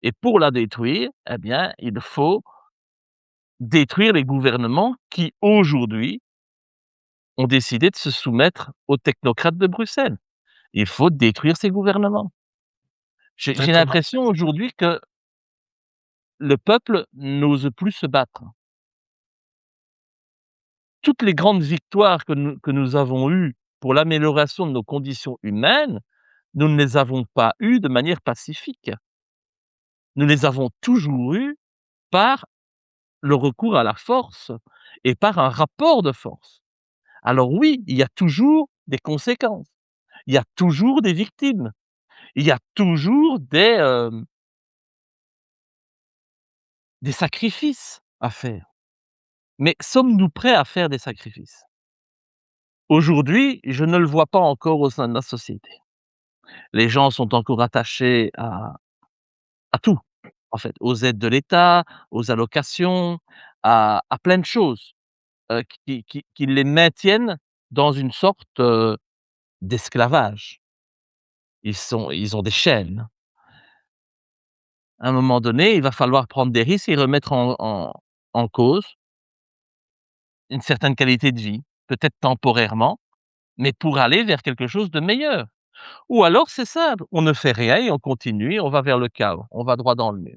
et pour la détruire, eh bien, il faut détruire les gouvernements qui, aujourd'hui, ont décidé de se soumettre aux technocrates de Bruxelles. Il faut détruire ces gouvernements. J'ai D'accord. l'impression aujourd'hui que le peuple n'ose plus se battre. Toutes les grandes victoires que nous avons eues pour l'amélioration de nos conditions humaines, nous ne les avons pas eues de manière pacifique. Nous les avons toujours eues par le recours à la force et par un rapport de force. Alors oui, il y a toujours des conséquences, il y a toujours des victimes, il y a toujours des sacrifices à faire. Mais sommes-nous prêts à faire des sacrifices? Aujourd'hui, je ne le vois pas encore au sein de la société. Les gens sont encore attachés à tout, en fait, aux aides de l'État, aux allocations, à plein de choses, qui les maintiennent dans une sorte, d'esclavage. Ils ont des chaînes. À un moment donné, il va falloir prendre des risques et remettre en cause une certaine qualité de vie, peut-être temporairement, mais pour aller vers quelque chose de meilleur. Ou alors c'est simple, on ne fait rien et on continue et on va vers le chaos, on va droit dans le mur.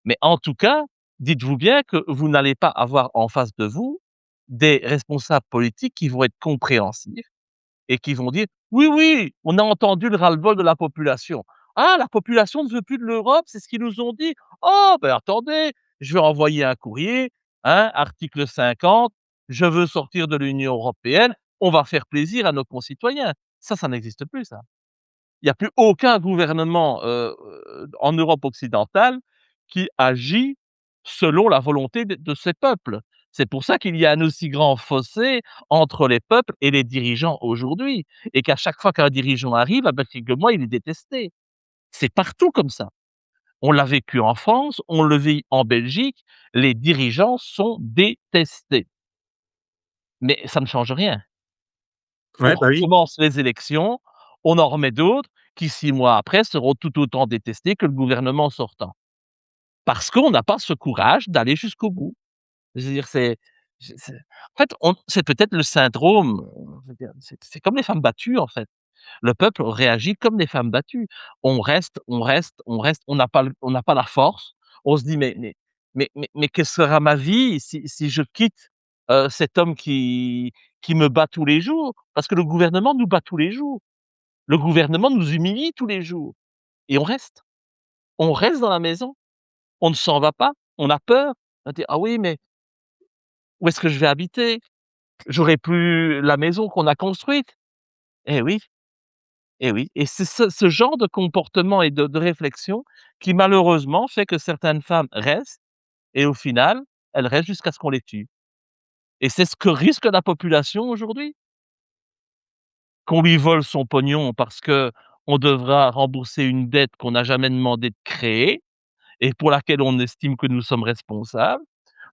Mais en tout cas, dites-vous bien que vous n'allez pas avoir en face de vous des responsables politiques qui vont être compréhensifs et qui vont dire: «Oui, oui, on a entendu le ras-le-bol de la population. Ah, la population ne veut plus de l'Europe, c'est ce qu'ils nous ont dit. Oh, ben attendez, je vais envoyer un courrier, hein, article 50, je veux sortir de l'Union européenne, on va faire plaisir à nos concitoyens». Ça n'existe plus ça. Il n'y a plus aucun gouvernement, en Europe occidentale qui agit selon la volonté de ses peuples. C'est pour ça qu'il y a un aussi grand fossé entre les peuples et les dirigeants aujourd'hui et qu'à chaque fois qu'un dirigeant arrive, ah bah, figure-moi, il est détesté. C'est partout comme ça. On l'a vécu en France, on le vit en Belgique, les dirigeants sont détestés. Mais ça ne change rien. On Ouais, bah, oui. recommence les élections, on en remet d'autres qui 6 mois après seront tout autant détestés que le gouvernement sortant. Parce qu'on n'a pas ce courage d'aller jusqu'au bout. Je veux dire, c'est en fait, c'est peut-être le syndrome, je veux dire, c'est comme les femmes battues, en fait. Le peuple réagit comme des femmes battues. On n'a pas la force. On se dit: «Mais quelle sera ma vie si je quitte, cet homme qui me bat tous les jours?» Parce que le gouvernement nous bat tous les jours. Le gouvernement nous humilie tous les jours et on reste. On reste dans la maison, on ne s'en va pas, on a peur. On dit: «Ah oui, mais où est-ce que je vais habiter? J'aurai plus la maison qu'on a construite». Eh oui, eh oui, et c'est ce genre de comportement et de réflexion qui malheureusement fait que certaines femmes restent et au final, elles restent jusqu'à ce qu'on les tue et c'est ce que risque la population aujourd'hui. Qu'on lui vole son pognon parce qu'on devra rembourser une dette qu'on n'a jamais demandé de créer et pour laquelle on estime que nous sommes responsables.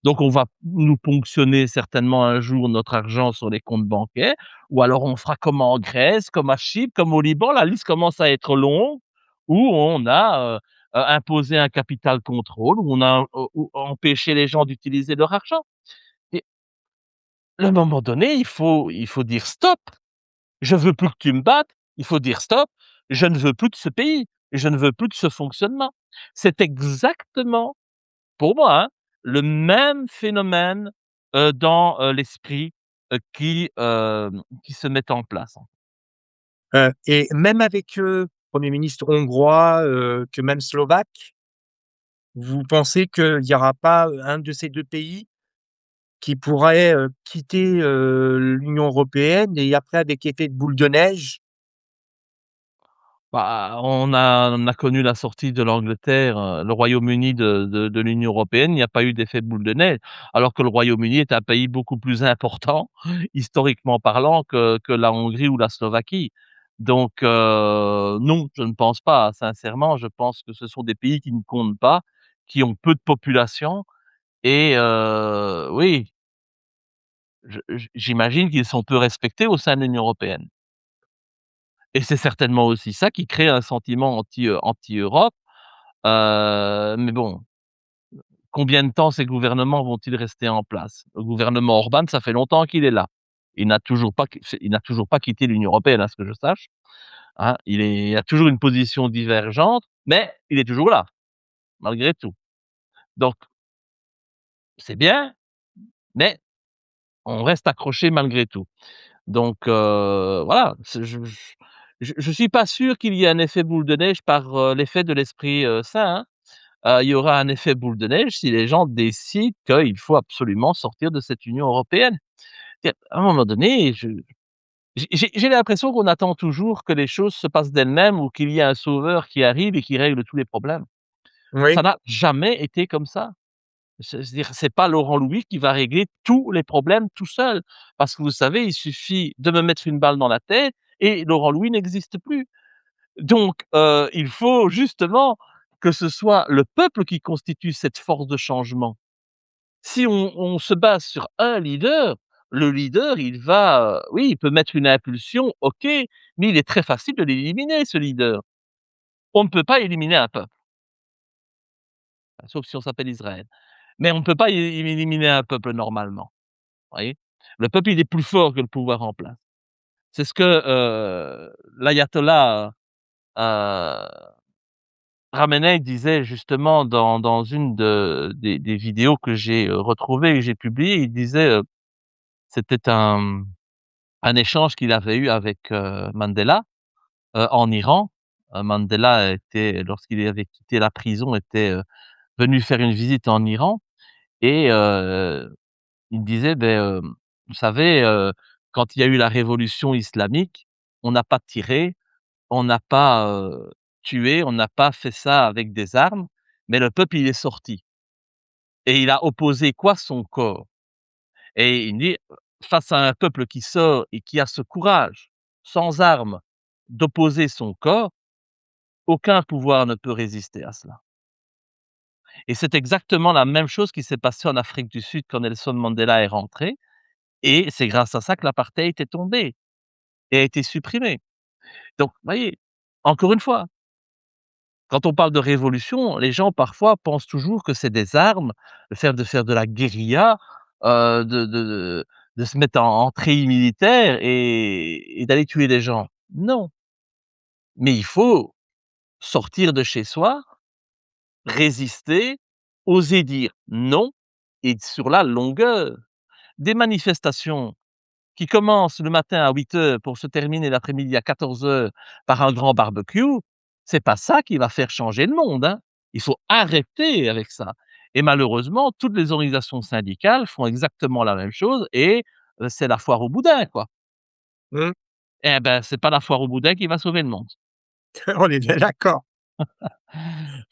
Donc on va nous ponctionner certainement un jour notre argent sur les comptes bancaires ou alors on fera comme en Grèce, comme à Chypre, comme au Liban, la liste commence à être longue, où on a, imposé un capital contrôle, où on a, ou empêché les gens d'utiliser leur argent et à un moment donné, il faut dire: «Stop! Je veux plus que tu me battes, il faut dire: "Stop, je ne veux plus de ce pays, je ne veux plus de ce fonctionnement"». C'est exactement, pour moi, hein, le même phénomène, dans, l'esprit, qui se met en place, hein. Et même avec, 1er ministre hongrois, que même slovaque, vous pensez qu'il y aura pas, un de ces 2 pays qui pourrait, quitter, l'Union européenne et après avec effet de boule de neige? Bah, on a connu la sortie de l'Angleterre, le Royaume-Uni de l'Union européenne, il n'y a pas eu d'effet boule de neige, alors que le Royaume-Uni est un pays beaucoup plus important, historiquement parlant, que la Hongrie ou la Slovaquie. Donc non, je ne pense pas. Sincèrement, je pense que ce sont des pays qui ne comptent pas, qui ont peu de population et oui, j'imagine qu'ils sont peu respectés au sein de l'Union européenne et c'est certainement aussi ça qui crée un sentiment anti-Europe. Mais bon, combien de temps ces gouvernements vont-ils rester en place? Le gouvernement Orban, ça fait longtemps qu'il est là. Il n'a toujours pas quitté l'Union européenne à ce que je sache. hein. Il a toujours une position divergente, mais il est toujours là, malgré tout. Donc c'est bien, mais on reste accroché malgré tout. Donc voilà, c'est je suis pas sûr qu'il y ait un effet boule de neige par, l'effet de l'Esprit, Saint, hein. Il y aura un effet boule de neige si les gens décident qu'il faut absolument sortir de cette Union européenne. À un moment donné, j'ai l'impression qu'on attend toujours que les choses se passent d'elles-mêmes ou qu'il y ait un sauveur qui arrive et qui règle tous les problèmes. Ça Oui, n'a jamais été comme ça. C'est-à-dire, c'est pas Laurent Louis qui va régler tous les problèmes tout seul. Parce que vous savez, il suffit de me mettre une balle dans la tête et Laurent Louis n'existe plus. Donc, il faut justement que ce soit le peuple qui constitue cette force de changement. Si on se base sur un leader, le leader, il va, oui, il peut mettre une impulsion, OK, mais il est très facile de l'éliminer, ce leader. On ne peut pas éliminer un peuple, sauf si on s'appelle Israël. Mais on ne peut pas éliminer un peuple normalement, vous voyez? Le peuple, il est plus fort que le pouvoir en place. C'est ce que, l'ayatollah, Khamenei disait justement dans une des vidéos que j'ai, retrouvées et que j'ai publiées. Il disait, c'était un échange qu'il avait eu avec, Mandela, en Iran. Mandela était lorsqu'il avait quitté la prison, était, venu faire une visite en Iran et il disait: «Beh, vous savez, quand il y a eu la révolution islamique, on n'a pas tiré, on n'a pas, tué, on n'a pas fait ça avec des armes, mais le peuple, il est sorti et il a opposé quoi? Son corps». Et il dit: «Face à un peuple qui sort et qui a ce courage, sans armes, d'opposer son corps, aucun pouvoir ne peut résister à cela». Et c'est exactement la même chose qui s'est passée en Afrique du Sud quand Nelson Mandela est rentré et c'est grâce à ça que l'apartheid est tombé et a été supprimé. Donc, vous voyez, encore une fois, quand on parle de révolution, les gens parfois pensent toujours que c'est des armes, de faire de la guérilla, de se mettre en treillis militaire et d'aller tuer des gens. Non, mais il faut sortir de chez soi, résister, oser dire non et sur la longueur. Des manifestations qui commencent le matin à 8 heures pour se terminer l'après-midi à 14 heures par un grand barbecue, c'est pas ça qui va faire changer le monde, hein. Il faut arrêter avec ça et malheureusement, toutes les organisations syndicales font exactement la même chose et c'est la foire au boudin, quoi. mmh, Eh ben, c'est pas la foire au boudin qui va sauver le monde. on est bien d'accord.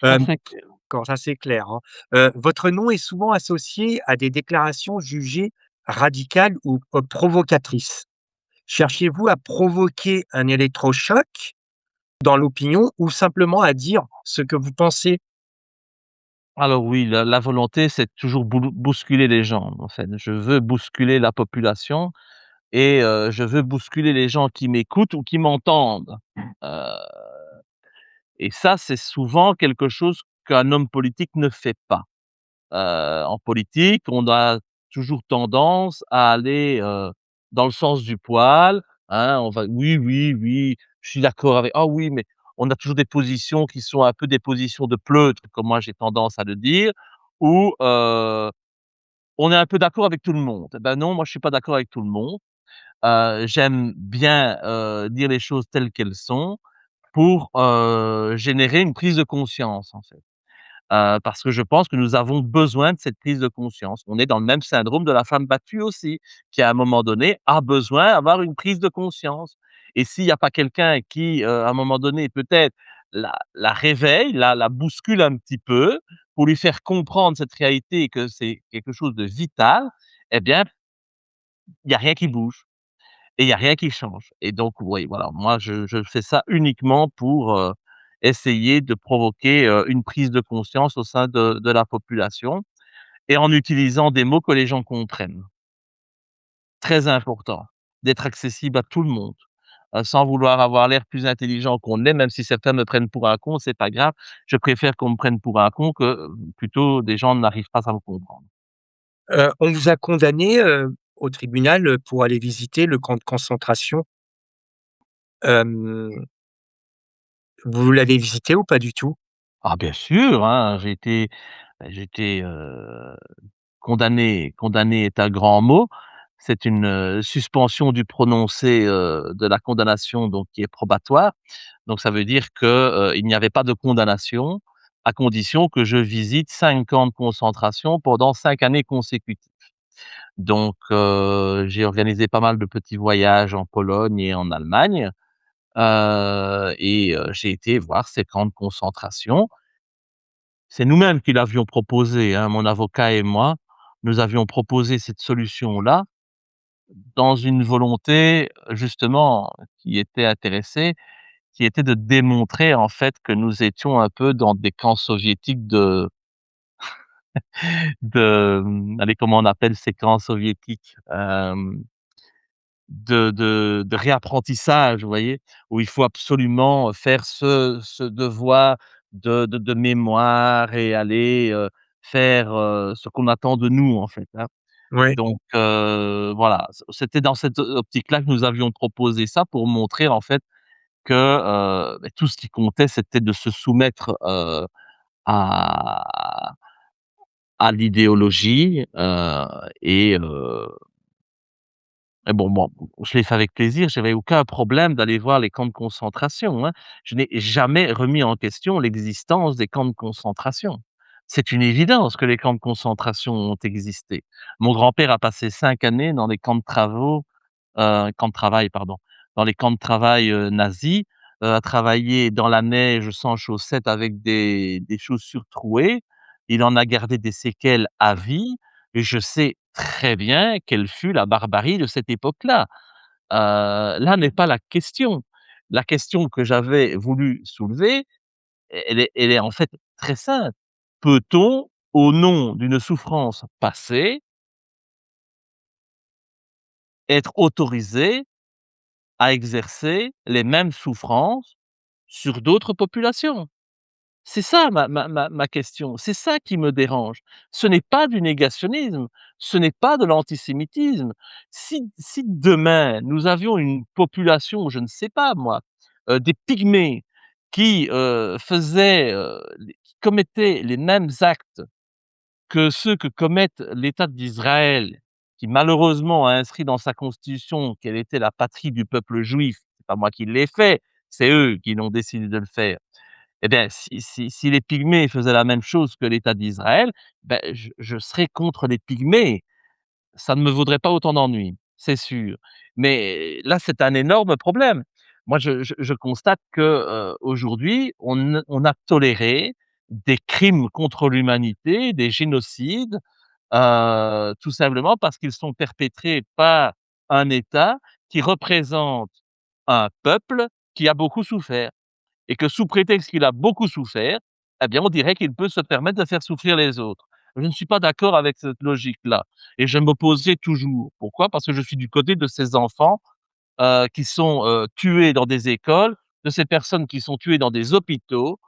Ça, Hem, c'est clair. quand ça, c'est clair, hein. Votre nom est souvent associé à des déclarations jugées radicales ou, provocatrices. Cherchez-vous à provoquer un électrochoc dans l'opinion ou simplement à dire ce que vous pensez? Alors oui, la volonté, c'est toujours bousculer les gens, en fait. Je veux bousculer la population et je veux bousculer les gens qui m'écoutent ou qui m'entendent. Heu et ça, c'est souvent quelque chose qu'un homme politique ne fait pas. En politique, on a toujours tendance à aller, dans le sens du poil, hein. On va: «Oui, oui, oui, je suis d'accord avec ah oui», mais on a toujours des positions qui sont un peu des positions de pleutre, comme moi j'ai tendance à le dire, où, on est un peu d'accord avec tout le monde. Eh ben non, moi je suis pas d'accord avec tout le monde. J'aime bien, dire les choses telles qu'elles sont pour, générer une prise de conscience, en fait. Parce que je pense que nous avons besoin de cette prise de conscience. On est dans le même syndrome de la femme battue aussi, qui à un moment donné a besoin d'avoir une prise de conscience et s'il y a pas quelqu'un qui, à un moment donné peut-être la réveille, la bouscule un petit peu pour lui faire comprendre cette réalité et que c'est quelque chose de vital, eh bien, il y a rien qui bouge et il y a rien qui change et donc oui, voilà, moi je fais ça uniquement pour, essayer de provoquer, une prise de conscience au sein de la population et en utilisant des mots que les gens comprennent. Très important, d'être accessible à tout le monde, sans vouloir avoir l'air plus intelligent qu'on l'est, même si certains me prennent pour un con, c'est pas grave. Je préfère qu'on me prenne pour un con que, plutôt des gens n'arrivent pas à me comprendre. On vous a condamné, au tribunal, pour aller visiter le camp de concentration. Hem Vous l'avez visité ou pas du tout? Ah bien sûr, hein, j'ai été, condamné est un grand mot. C'est une, suspension du prononcé, de la condamnation donc qui est probatoire. Donc ça veut dire que, il n'y avait pas de condamnation, à condition que je visite 5 camps de concentration pendant 5 années consécutives. Donc j'ai organisé pas mal de petits voyages en Pologne et en Allemagne, j'ai été voir ces camps de concentration. C'est nous-mêmes qui l'avions proposé, hein, mon avocat et moi. Nous avions proposé cette solution-là dans une volonté, justement, qui était intéressée, qui était de démontrer, en fait, que nous étions un peu dans des camps soviétiques allez, comment on appelle ces camps soviétiques? De réapprentissage, vous voyez? Où il faut absolument faire ce devoir de mémoire et aller, faire, ce qu'on attend de nous, en fait, hein. Oui, Donc voilà, c'était dans cette optique-là que nous avions proposé ça pour montrer, en fait, que, tout ce qui comptait, c'était de se soumettre, à à l'idéologie, et bon, je l'ai fait avec plaisir, j'avais aucun problème d'aller voir les camps de concentration, hein. Je n'ai jamais remis en question l'existence des camps de concentration. C'est une évidence que les camps de concentration ont existé. Mon grand-père a passé 5 années dans des camps de camps de travail, pardon, dans les camps de travail, nazis, a travaillé dans la neige sans chaussettes avec des chaussures trouées. Il en a gardé des séquelles à vie et je sais très bien quelle fut la barbarie de cette époque-là. Là n'est pas la question. La question que j'avais voulu soulever, elle est en fait très simple. Peut-on, au nom d'une souffrance passée, être autorisé à exercer les mêmes souffrances sur d'autres populations? C'est ça ma question, c'est ça qui me dérange. Ce n'est pas du négationnisme, ce n'est pas de l'antisémitisme. Si demain nous avions une population, je ne sais pas moi, des pygmées qui, qui commettaient les mêmes actes que ceux que commettent l'État d'Israël, qui malheureusement a inscrit dans sa constitution qu'elle était la patrie du peuple juif, c'est pas moi qui l'ai fait, c'est eux qui l'ont décidé de le faire. Eh bien, si les pygmées faisaient la même chose que l'État d'Israël, ben, je serais contre les pygmées. Ça ne me vaudrait pas autant d'ennuis, c'est sûr. Mais là, c'est un énorme problème. Moi, je constate que, aujourd'hui, on a toléré des crimes contre l'humanité, des génocides, tout simplement parce qu'ils sont perpétrés par un État qui représente un peuple qui a beaucoup souffert et que sous prétexte qu'il a beaucoup souffert, eh bien, on dirait qu'il peut se permettre de faire souffrir les autres. Je ne suis pas d'accord avec cette logique-là et je m'opposerai toujours. Pourquoi? Parce que je suis du côté de ces enfants, qui sont, tués dans des écoles, de ces personnes qui sont tuées dans des hôpitaux,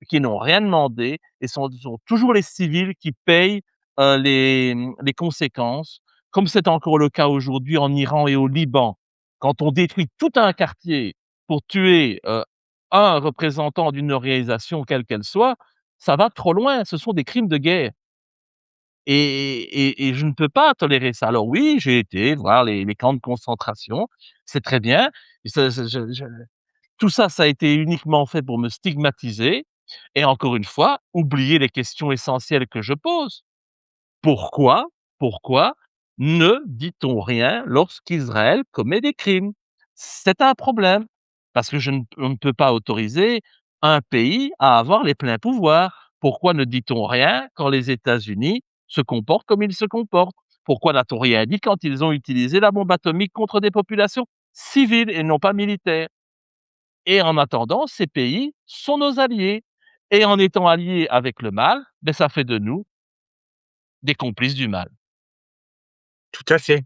qui n'ont rien demandé et sont toujours les civils qui payent, les conséquences, comme c'est encore le cas aujourd'hui en Iran et au Liban. Quand on détruit tout un quartier pour tuer, un représentant d'une organisation quelle qu'elle soit, ça va trop loin, ce sont des crimes de guerre. Et je ne peux pas tolérer ça. Alors oui, j'ai été voir les camps de concentration, c'est très bien. Et ça je tout ça, ça a été uniquement fait pour me stigmatiser et encore une fois, oublier les questions essentielles que je pose. Pourquoi pourquoi ne dit-on rien lorsqu'Israël commet des crimes? C'est un problème, parce que je ne on ne peut pas autoriser un pays à avoir les pleins pouvoirs. Pourquoi ne dit-on rien quand les États-Unis se comportent comme ils se comportent? Pourquoi n'a-t-on rien dit quand ils ont utilisé la bombe atomique contre des populations civiles et non pas militaires? Et en attendant, ces pays sont nos alliés et en étant alliés avec le mal, beh, ça fait de nous des complices du mal. tout à fait.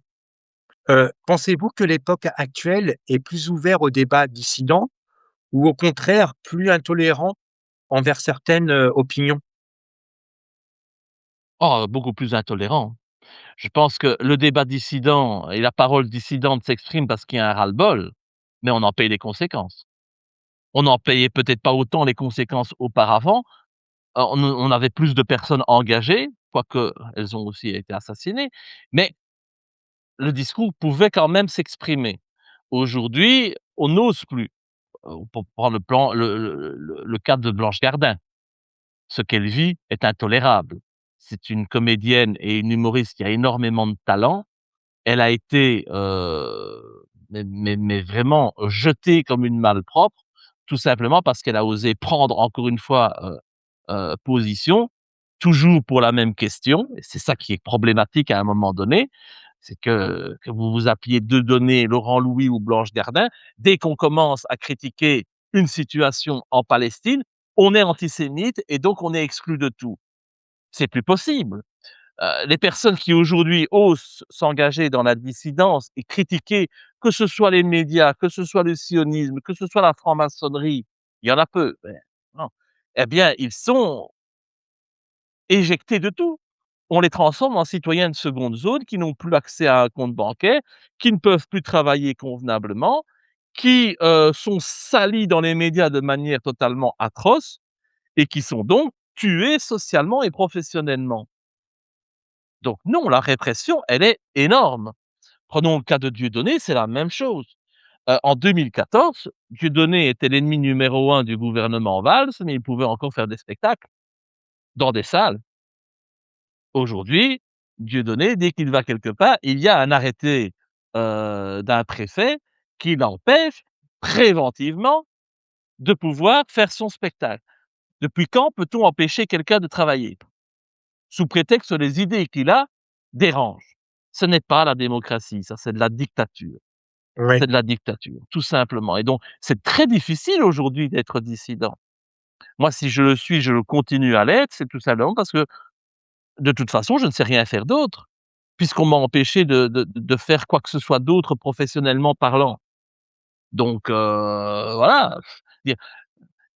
Pensez-vous que l'époque actuelle est plus ouverte aux débats dissidents ou au contraire plus intolérant envers certaines, opinions? Oh, beaucoup plus intolérant. Je pense que le débat dissident et la parole dissidente s'exprime parce qu'il y a un ras-le-bol, mais on en paye les conséquences. On n'en payait peut-être pas autant les conséquences auparavant, on avait plus de personnes engagées, quoique elles ont aussi été assassinées, mais le discours pouvait quand même s'exprimer. Aujourd'hui, on n'ose plus. Pour prendre le cas de Blanche Gardin, ce qu'elle vit est intolérable. C'est une comédienne et une humoriste qui a énormément de talent. Elle a été, mais vraiment jetée comme une malpropre, tout simplement parce qu'elle a osé prendre encore une fois, position, toujours pour la même question et c'est ça qui est problématique à un moment donné, c'est que vous vous appeliez Dieudonné, Laurent Louis ou Blanche Gardin, dès qu'on commence à critiquer une situation en Palestine, on est antisémite et donc on est exclu de tout. C'est plus possible. Les personnes qui aujourd'hui osent s'engager dans la dissidence et critiquer, que ce soit les médias, que ce soit le sionisme, que ce soit la franc-maçonnerie, il y en a peu, mais non, eh bien, ils sont éjectés de tout. On les transforme en citoyens de seconde zone qui n'ont plus accès à un compte bancaire, qui ne peuvent plus travailler convenablement, qui, sont salis dans les médias de manière totalement atroce et qui sont donc tués socialement et professionnellement. Donc non, la répression, elle est énorme. Prenons le cas de Dieudonné, c'est la même chose. En 2014, Dieudonné était l'ennemi numéro un du gouvernement Valls, mais il pouvait encore faire des spectacles dans des salles. Aujourd'hui, Dieudonné, dès qu'il va quelque part, il y a un arrêté, d'un préfet qui l'empêche préventivement de pouvoir faire son spectacle. Depuis quand peut-on empêcher quelqu'un de travailler? Sous prétexte que les idées qu'il a dérangent. Ce n'est pas la démocratie, ça, c'est de la dictature. Oui, C'est de la dictature, tout simplement et donc c'est très difficile aujourd'hui d'être dissident. Moi, si je le suis, je le continue à l'être, c'est tout simplement parce que, de toute façon, je ne sais rien faire d'autre, puisqu'on m'a empêché de faire quoi que ce soit d'autre professionnellement parlant. Donc voilà, dire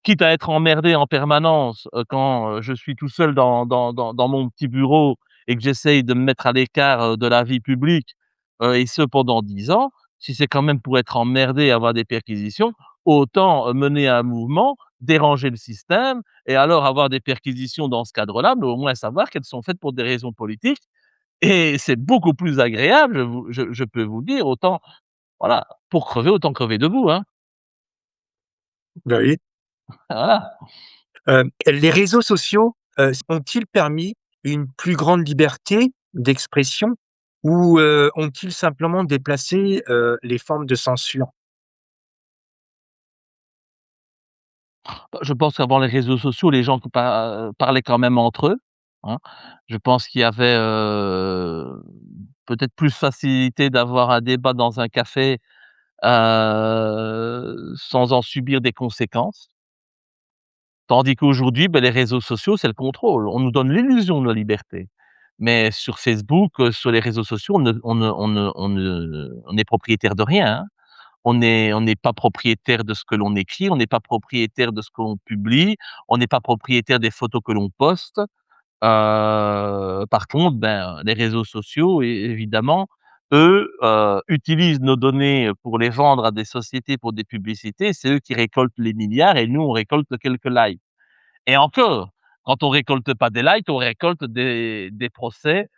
quitte à être emmerdé en permanence, quand, je suis tout seul dans mon petit bureau et que j'essaye de me mettre à l'écart, de la vie publique, et ce pendant 10 ans, si c'est quand même pour être emmerdé et avoir des perquisitions, autant, mener un mouvement, déranger le système et alors avoir des perquisitions dans ce cadre-là, mais au moins savoir qu'elles sont faites pour des raisons politiques et c'est beaucoup plus agréable, je peux vous le dire, autant voilà, pour crever, autant crever debout, hein. bah oui. Voilà. Les réseaux sociaux, ont-ils permis une plus grande liberté d'expression ou, ont-ils simplement déplacé, les formes de censure? Je pense qu'avant les réseaux sociaux, les gens parlaient quand même entre eux, hein. Je pense qu'il y avait, peut-être plus facilité d'avoir un débat dans un café, sans en subir des conséquences. Tandis qu'aujourd'hui, les réseaux sociaux, c'est le contrôle. On nous donne l'illusion de la liberté. Mais sur Facebook, sur les réseaux sociaux, on n'est propriétaire de rien, hein. On n'est pas propriétaire de ce que l'on écrit, on n'est pas propriétaire de ce que l'on publie, on n'est pas propriétaire des photos que l'on poste. Par contre, les réseaux sociaux évidemment, eux, utilisent nos données pour les vendre à des sociétés pour des publicités. C'est eux qui récoltent les milliards et nous, on récolte quelques likes. Et encore, quand on récolte pas des likes, on récolte des procès,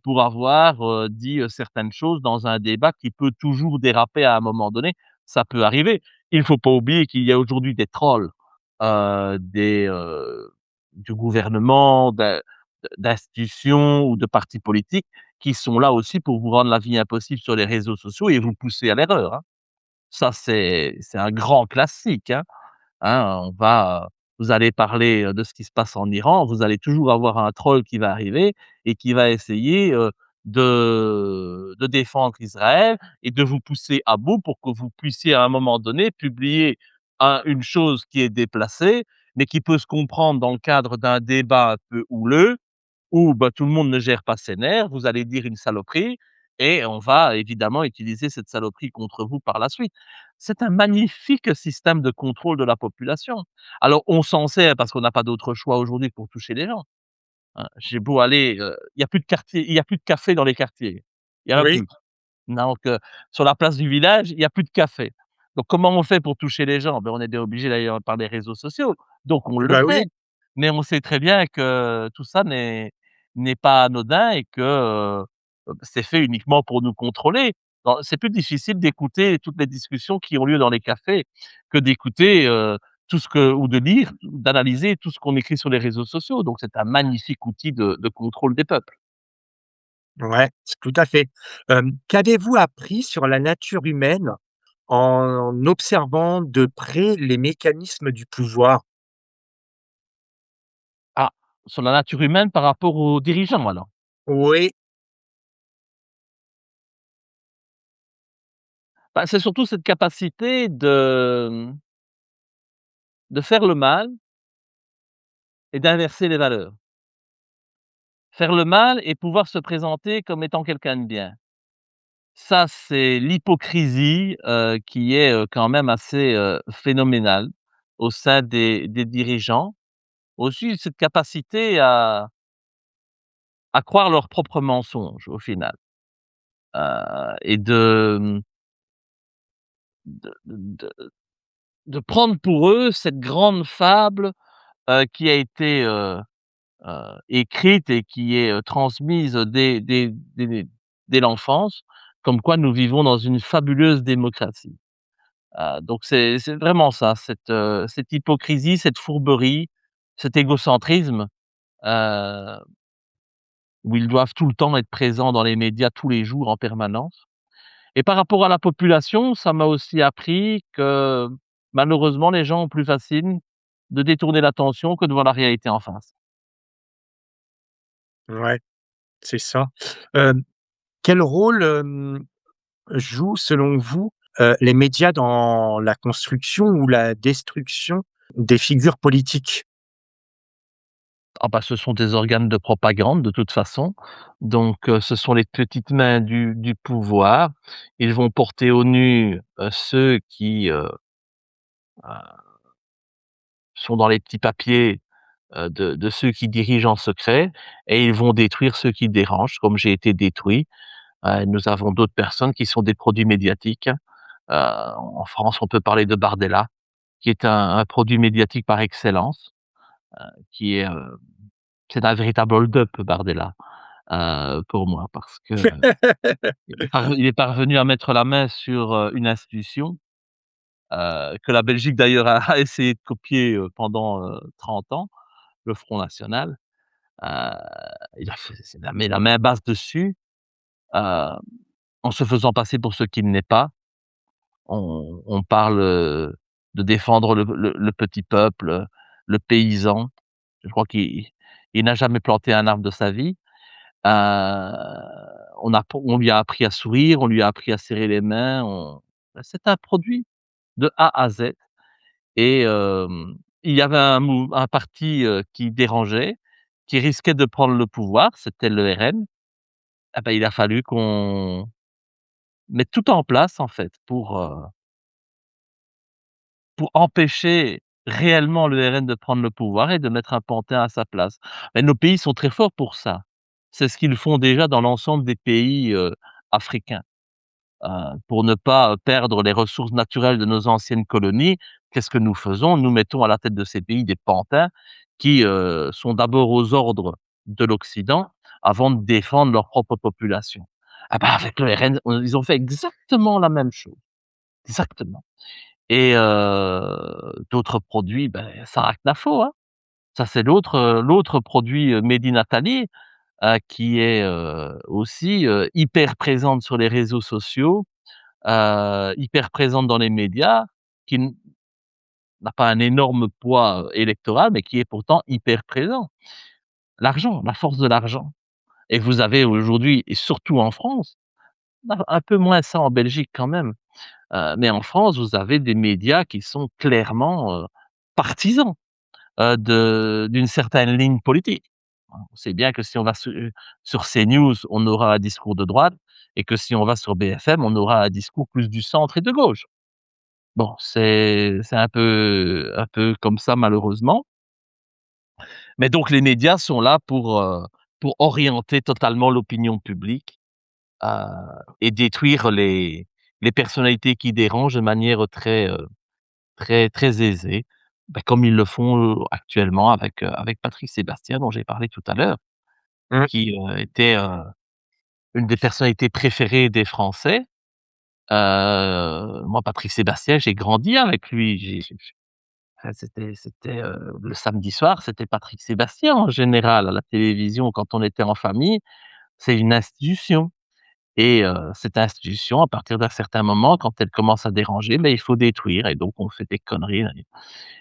pour avoir, dit, certaines choses dans un débat qui peut toujours déraper à un moment donné. Ça peut arriver. Il faut pas oublier qu'il y a aujourd'hui des trolls, du gouvernement, d'institutions ou de partis politiques qui sont là aussi pour vous rendre la vie impossible sur les réseaux sociaux et vous pousser à l'erreur, hein. Ça, c'est un grand classique, hein. Hein, vous allez parler, de ce qui se passe en Iran, vous allez toujours avoir un troll qui va arriver et qui va essayer, de défendre Israël et de vous pousser à bout pour que vous puissiez à un moment donné publier une chose qui est déplacée, mais qui peut se comprendre dans le cadre d'un débat un peu houleux où, tout le monde ne gère pas ses nerfs, vous allez dire une saloperie et on va évidemment utiliser cette saloperie contre vous par la suite. C'est un magnifique système de contrôle de la population. Alors on s'en sert parce qu'on n'a pas d'autre choix aujourd'hui pour toucher les gens, hein. J'ai beau aller, il y a plus de quartier, il y a plus de café dans les quartiers, il y en a Oui, plus. Donc sur la place du village, il y a plus de café. Donc comment on fait pour toucher les gens? Ben, on est bien obligé d'aller par les réseaux sociaux, donc on le Bah fait. oui, Mais on sait très bien que tout ça n'est pas anodin et que, c'est fait uniquement pour nous contrôler. C'est plus difficile d'écouter toutes les discussions qui ont lieu dans les cafés que d'écouter, tout ce que ou de lire, d'analyser tout ce qu'on écrit sur les réseaux sociaux. Donc c'est un magnifique outil de contrôle des peuples. ouais, tout à fait. Qu'avez-vous appris sur la nature humaine en observant de près les mécanismes du pouvoir? Ah, sur la nature humaine par rapport aux dirigeants alors? Oui, Bah, c'est surtout cette capacité de faire le mal et d'inverser les valeurs. Faire le mal et pouvoir se présenter comme étant quelqu'un de bien. Ça, c'est l'hypocrisie, qui est, quand même assez, phénoménale au sein des dirigeants. Aussi cette capacité à croire leurs propres mensonges au final, et de prendre pour eux cette grande fable, qui a été, écrite et qui est, transmise dès l'enfance, comme quoi nous vivons dans une fabuleuse démocratie. Donc c'est vraiment ça, cette hypocrisie, cette fourberie, cet égocentrisme, heu, où ils doivent tout le temps être présents dans les médias tous les jours en permanence. Et par rapport à la population, ça m'a aussi appris que malheureusement les gens ont plus facile de détourner l'attention que de voir la réalité en face. ouais, c'est ça. Hem, quel rôle, jouent selon vous, les médias dans la construction ou la destruction des figures politiques? Ah bah, ce sont des organes de propagande de toute façon, donc ce sont les petites mains du pouvoir. Ils vont porter au nu, ceux qui, sont dans les petits papiers, de ceux qui dirigent en secret et ils vont détruire ceux qui dérangent, comme j'ai été détruit. Nous avons d'autres personnes qui sont des produits médiatiques. En France, on peut parler de Bardella, qui est un produit médiatique par excellence, qui est, c'est un véritable hold-up Bardella, pour moi parce que il est parvenu à mettre la main sur, une institution, que la Belgique d'ailleurs a essayé de copier, pendant, 30 ans, le Front national. Heu, il a fait c'est la main basse dessus, heu, en se faisant passer pour ce qu'il n'est pas. On parle, de défendre le petit peuple, le paysan. Je crois qu'il n'a jamais planté un arbre de sa vie. Heu, on lui a appris à sourire, on lui a appris à serrer les mains, c'est un produit de A à Z et il y avait un parti, qui dérangeait, qui risquait de prendre le pouvoir, c'était le RN. Ah bah, il a fallu qu'on mette tout en place en fait pour empêcher réellement le RN de prendre le pouvoir et de mettre un pantin à sa place. Mais nos pays sont très forts pour ça. C'est ce qu'ils font déjà dans l'ensemble des pays, africains. Pour ne pas, perdre les ressources naturelles de nos anciennes colonies, qu'est-ce que nous faisons? Nous mettons à la tête de ces pays des pantins qui, sont d'abord aux ordres de l'Occident avant de défendre leur propre population. Ah bah, avec le RN, ils ont fait exactement la même chose, exactement. Et d'autres produits, ben, Saracnafo, hein. Ça, c'est l'autre produit, made in Italy, qui est, aussi, hyper présente sur les réseaux sociaux, hyper présente dans les médias, qui n'a pas un énorme poids, électoral, mais qui est pourtant hyper présent. L'argent, la force de l'argent et vous avez aujourd'hui et surtout en France, un peu moins ça en Belgique quand même, mais en France, vous avez des médias qui sont clairement, partisans, d'une certaine ligne politique. On sait bien que si on va sur CNews, on aura un discours de droite et que si on va sur BFM, on aura un discours plus du centre et de gauche. Bon, c'est un peu comme ça malheureusement, mais donc les médias sont là pour orienter totalement l'opinion publique, heu et détruire les personnalités qui dérangent de manière très aisée, comme ils le font, actuellement avec Patrick Sébastien dont j'ai parlé tout à l'heure, Mmh, qui, était, une des personnalités préférées des Français. Moi Patrick Sébastien, j'ai grandi avec lui, j'ai enfin le samedi soir, c'était Patrick Sébastien en général à la télévision quand on était en famille, c'est une institution. Et cette institution, à partir d'un certain moment, quand elle commence à déranger, il faut détruire et donc on fait des conneries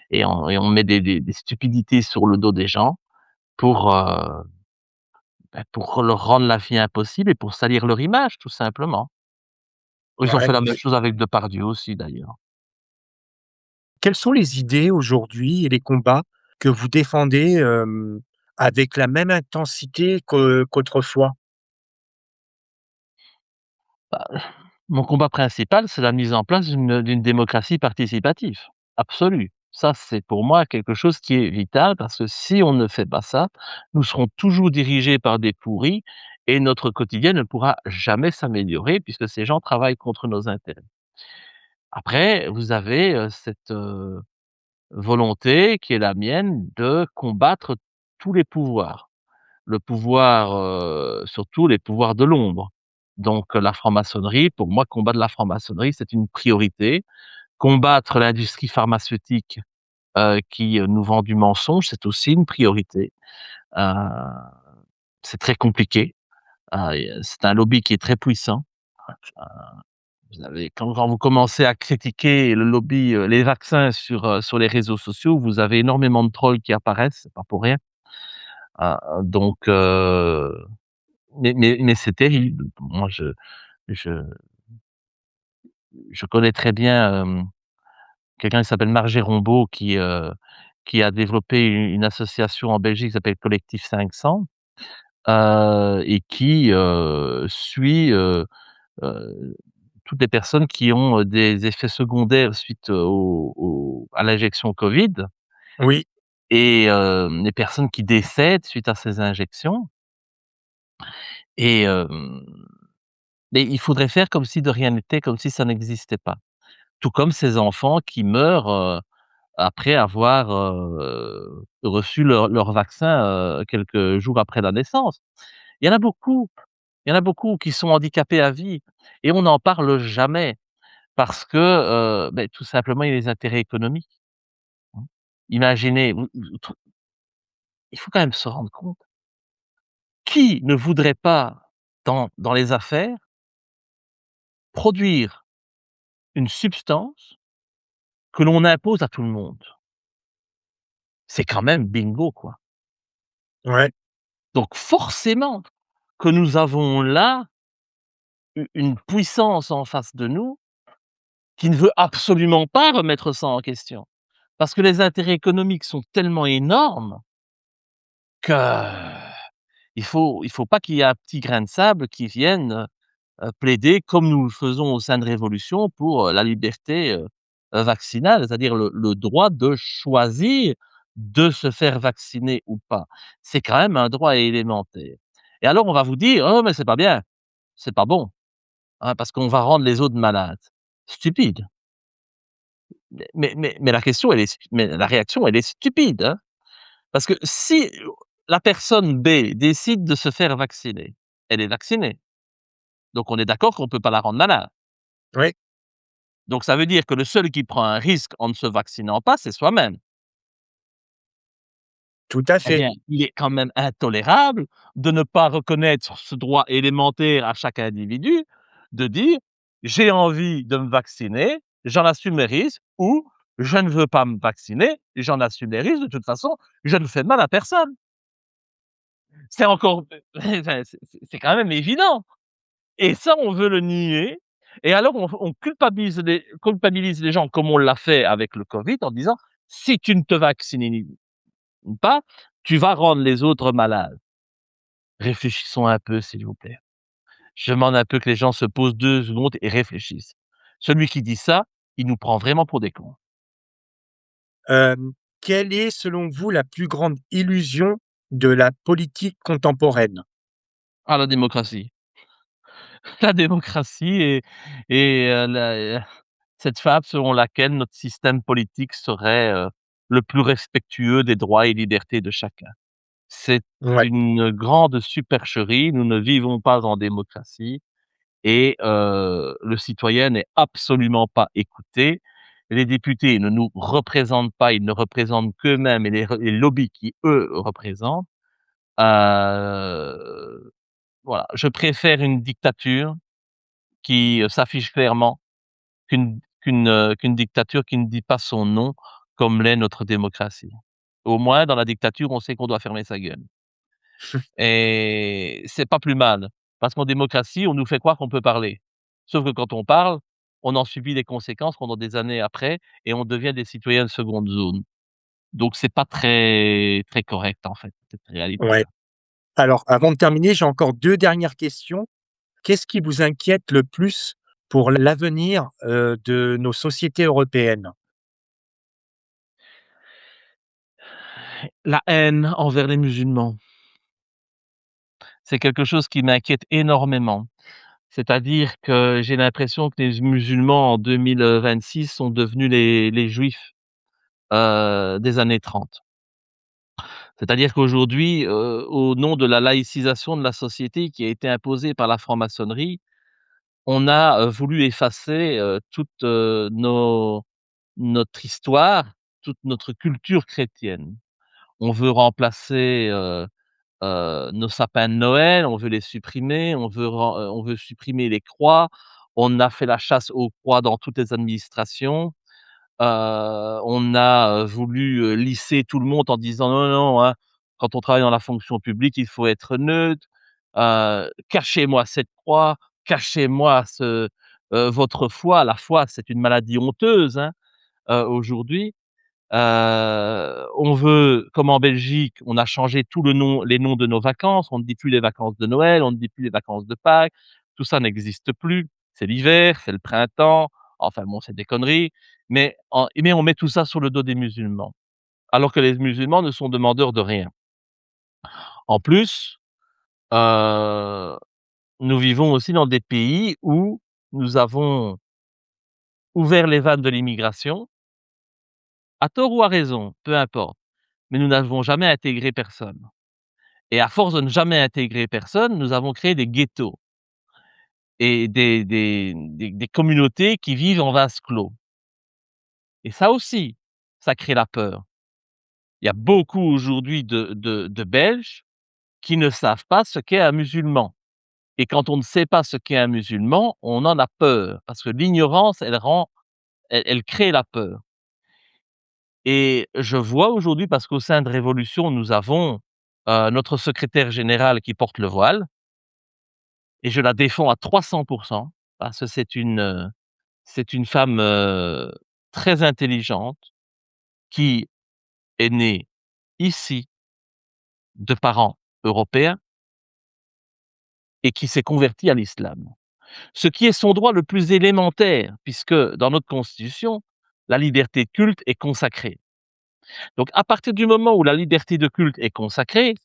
et on met des stupidités sur le dos des gens pour, pour leur rendre la vie impossible et pour salir leur image, tout simplement. Ils ont ouais. fait la même chose avec Depardieu aussi d'ailleurs. Quelles sont les idées aujourd'hui et les combats que vous défendez, avec la même intensité qu'autrefois? Bah, mon combat principal, c'est la mise en place d'une démocratie participative, absolue. Ça, c'est pour moi quelque chose qui est vital parce que si on ne fait pas ça, nous serons toujours dirigés par des pourris et notre quotidien ne pourra jamais s'améliorer puisque ces gens travaillent contre nos intérêts. Après, vous avez, cette, volonté qui est la mienne de combattre tous les pouvoirs. Le pouvoir, surtout les pouvoirs de l'ombre. Donc, la franc-maçonnerie, pour moi, combattre la franc-maçonnerie, c'est une priorité. Combattre l'industrie pharmaceutique, qui, nous vend du mensonge, c'est aussi une priorité. Heu, c'est très compliqué, et c'est un lobby qui est très puissant. Vous avez quand vous commencez à critiquer le lobby, les vaccins sur les réseaux sociaux, vous avez énormément de trolls qui apparaissent, c'est pas pour rien. Donc mais c'est terrible. Moi, je je connais très bien, quelqu'un qui s'appelle Marc Gérondeau qui a développé une association en Belgique qui s'appelle Collectif 500, et qui, suit, heu, toutes les personnes qui ont, des effets secondaires suite à l'injection Covid Oui, et les personnes qui décèdent suite à ces injections et mais il faudrait faire comme si de rien n'était, comme si ça n'existait pas. Tout comme ces enfants qui meurent, après avoir, reçu leur vaccin, quelques jours après la naissance. Il y en a beaucoup, il y en a beaucoup qui sont handicapés à vie et on n'en parle jamais parce que, tout simplement, il y a les intérêts économiques, hein. Imaginez, vous tr il faut quand même se rendre compte, qui ne voudrait pas dans les affaires produire une substance que l'on impose à tout le monde? C'est quand même bingo, quoi. ouais, Donc forcément que nous avons là une puissance en face de nous qui ne veut absolument pas remettre ça en question. Parce que les intérêts économiques sont tellement énormes qu'il faut pas qu'il y ait un petit grain de sable qui vienne, plaider comme nous le faisons au sein de Révolution pour, la liberté, vaccinale, c'est-à-dire le droit de choisir de se faire vacciner ou pas. C'est quand même un droit élémentaire et alors on va vous dire: «Oh mais c'est pas bien, c'est pas bon, hein, parce qu'on va rendre les autres malades». Stupide. Mais la question elle est stu mais la réaction elle est stupide, hein. Parce que si la personne B décide de se faire vacciner, elle est vaccinée. Donc on est d'accord qu'on ne peut pas la rendre malade. oui, Donc ça veut dire que le seul qui prend un risque en ne se vaccinant pas, c'est soi-même. tout à Eh fait. bien, il est quand même intolérable de ne pas reconnaître ce droit élémentaire à chaque individu, de dire: «J'ai envie de me vacciner, j'en assume les risques» ou «Je ne veux pas me vacciner, j'en assume les risques, de toute façon, je ne fais de mal à personne». C'est encore enfin, c'est quand même évident et ça, on veut le nier et alors on culpabilise les gens comme on l'a fait avec le covid en disant: «Si tu ne te vaccines pas, tu vas rendre les autres malades». Réfléchissons un peu, s'il vous plaît. Je demande un peu que les gens se posent 2 secondes et réfléchissent. Celui qui dit ça, il nous prend vraiment pour des cons. Quelle est selon vous la plus grande illusion de la politique contemporaine? Ah, la démocratie. la démocratie et la cette fable selon laquelle notre système politique serait, le plus respectueux des droits et libertés de chacun. C'est Ouais, une grande supercherie, nous ne vivons pas en démocratie et le citoyen n'est absolument pas écouté. Les députés ne nous représentent pas, ils ne représentent qu'eux-mêmes et les lobbies qui, eux, représentent. Heu, voilà, je préfère une dictature qui, s'affiche clairement qu'une dictature qui ne dit pas son nom, comme l'est notre démocratie. Au moins dans la dictature, on sait qu'on doit fermer sa gueule et c'est pas plus mal, parce qu'en démocratie, on nous fait croire qu'on peut parler. Sauf que quand on parle, on en subit les conséquences pendant des années après et on devient des citoyens de seconde zone. Donc c'est pas très correct en fait, cette ouais. réalité-là. Alors, avant de terminer, j'ai encore 2 dernières questions. Qu'est-ce qui vous inquiète le plus pour l'avenir, de nos sociétés européennes? La haine envers les musulmans, c'est quelque chose qui m'inquiète énormément. C'est-à-dire que j'ai l'impression que les musulmans en 2026 sont devenus les juifs, des années 30. C'est-à-dire qu'aujourd'hui, au nom de la laïcisation de la société qui a été imposée par la franc-maçonnerie, on a, voulu effacer, toute, notre histoire, toute notre culture chrétienne. On veut remplacer, nos sapins de Noël, on veut les supprimer, on veut supprimer les croix. On a fait la chasse aux croix dans toutes les administrations. On a, voulu, lisser tout le monde en disant: «Non, non, hein, quand on travaille dans la fonction publique, il faut être neutre. Cachez-moi cette croix, cachez-moi votre foi». La foi, c'est une maladie honteuse, hein, aujourd'hui. On veut comme en Belgique, on a changé tout le nom les noms de nos vacances. On ne dit plus les vacances de Noël, on ne dit plus les vacances de Pâques. Tout ça n'existe plus. C'est l'hiver, c'est le printemps, enfin bon, c'est des conneries, mais on met tout ça sur le dos des musulmans, alors que les musulmans ne sont demandeurs de rien. En plus, heu, nous vivons aussi dans des pays où nous avons ouvert les vannes de l'immigration, à tort ou à raison, peu importe, mais nous n'avons jamais intégré personne. Et à force de ne jamais intégrer personne, nous avons créé des ghettos et des communautés qui vivent en vase clos et ça aussi, ça crée la peur. Il y a beaucoup aujourd'hui de Belges qui ne savent pas ce qu'est un musulman et quand on ne sait pas ce qu'est un musulman, on en a peur parce que l'ignorance, elle crée la peur et je vois aujourd'hui parce qu'au sein de Révolution, nous avons, notre secrétaire général qui porte le voile et je la défends à 300 parce que c'est une femme, très intelligente qui est née ici de parents européens et qui s'est convertie à l'islam. Ce qui est son droit le plus élémentaire puisque dans notre constitution, la liberté de culte est consacrée. Donc à partir du moment où la liberté de culte est consacrée,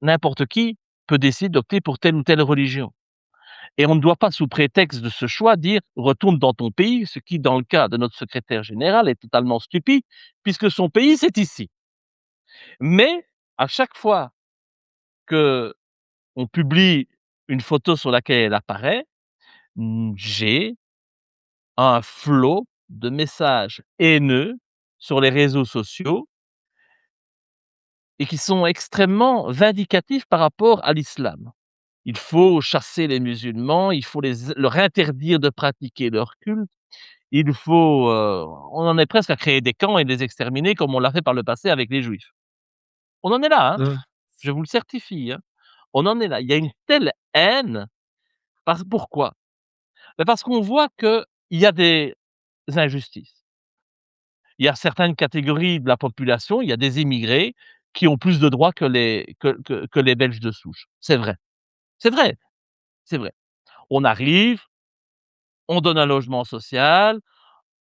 n'importe qui peut décider d'opter pour telle ou telle religion. Et on ne doit pas, sous prétexte de ce choix, dire: «Retourne dans ton pays», ce qui, dans le cas de notre secrétaire général, est totalement stupide, puisque son pays, c'est ici. Mais à chaque fois qu'on publie une photo sur laquelle elle apparaît, j'ai un flot de messages haineux sur les réseaux sociaux et qui sont extrêmement vindicatifs par rapport à l'islam. Il faut chasser les musulmans, il faut leur interdire de pratiquer leur culte. Il faut, on en est presque à créer des camps et les exterminer comme on l'a fait par le passé avec les juifs. On en est là, hein, Mmh, je vous le certifie, hein. On en est là. Il y a une telle haine pourquoi? Parce qu'on voit qu'il y a des injustices. Il y a certaines catégories de la population, il y a des immigrés qui ont plus de droits que les Belges de souche. C'est vrai, c'est vrai, c'est vrai. On arrive, on donne un logement social,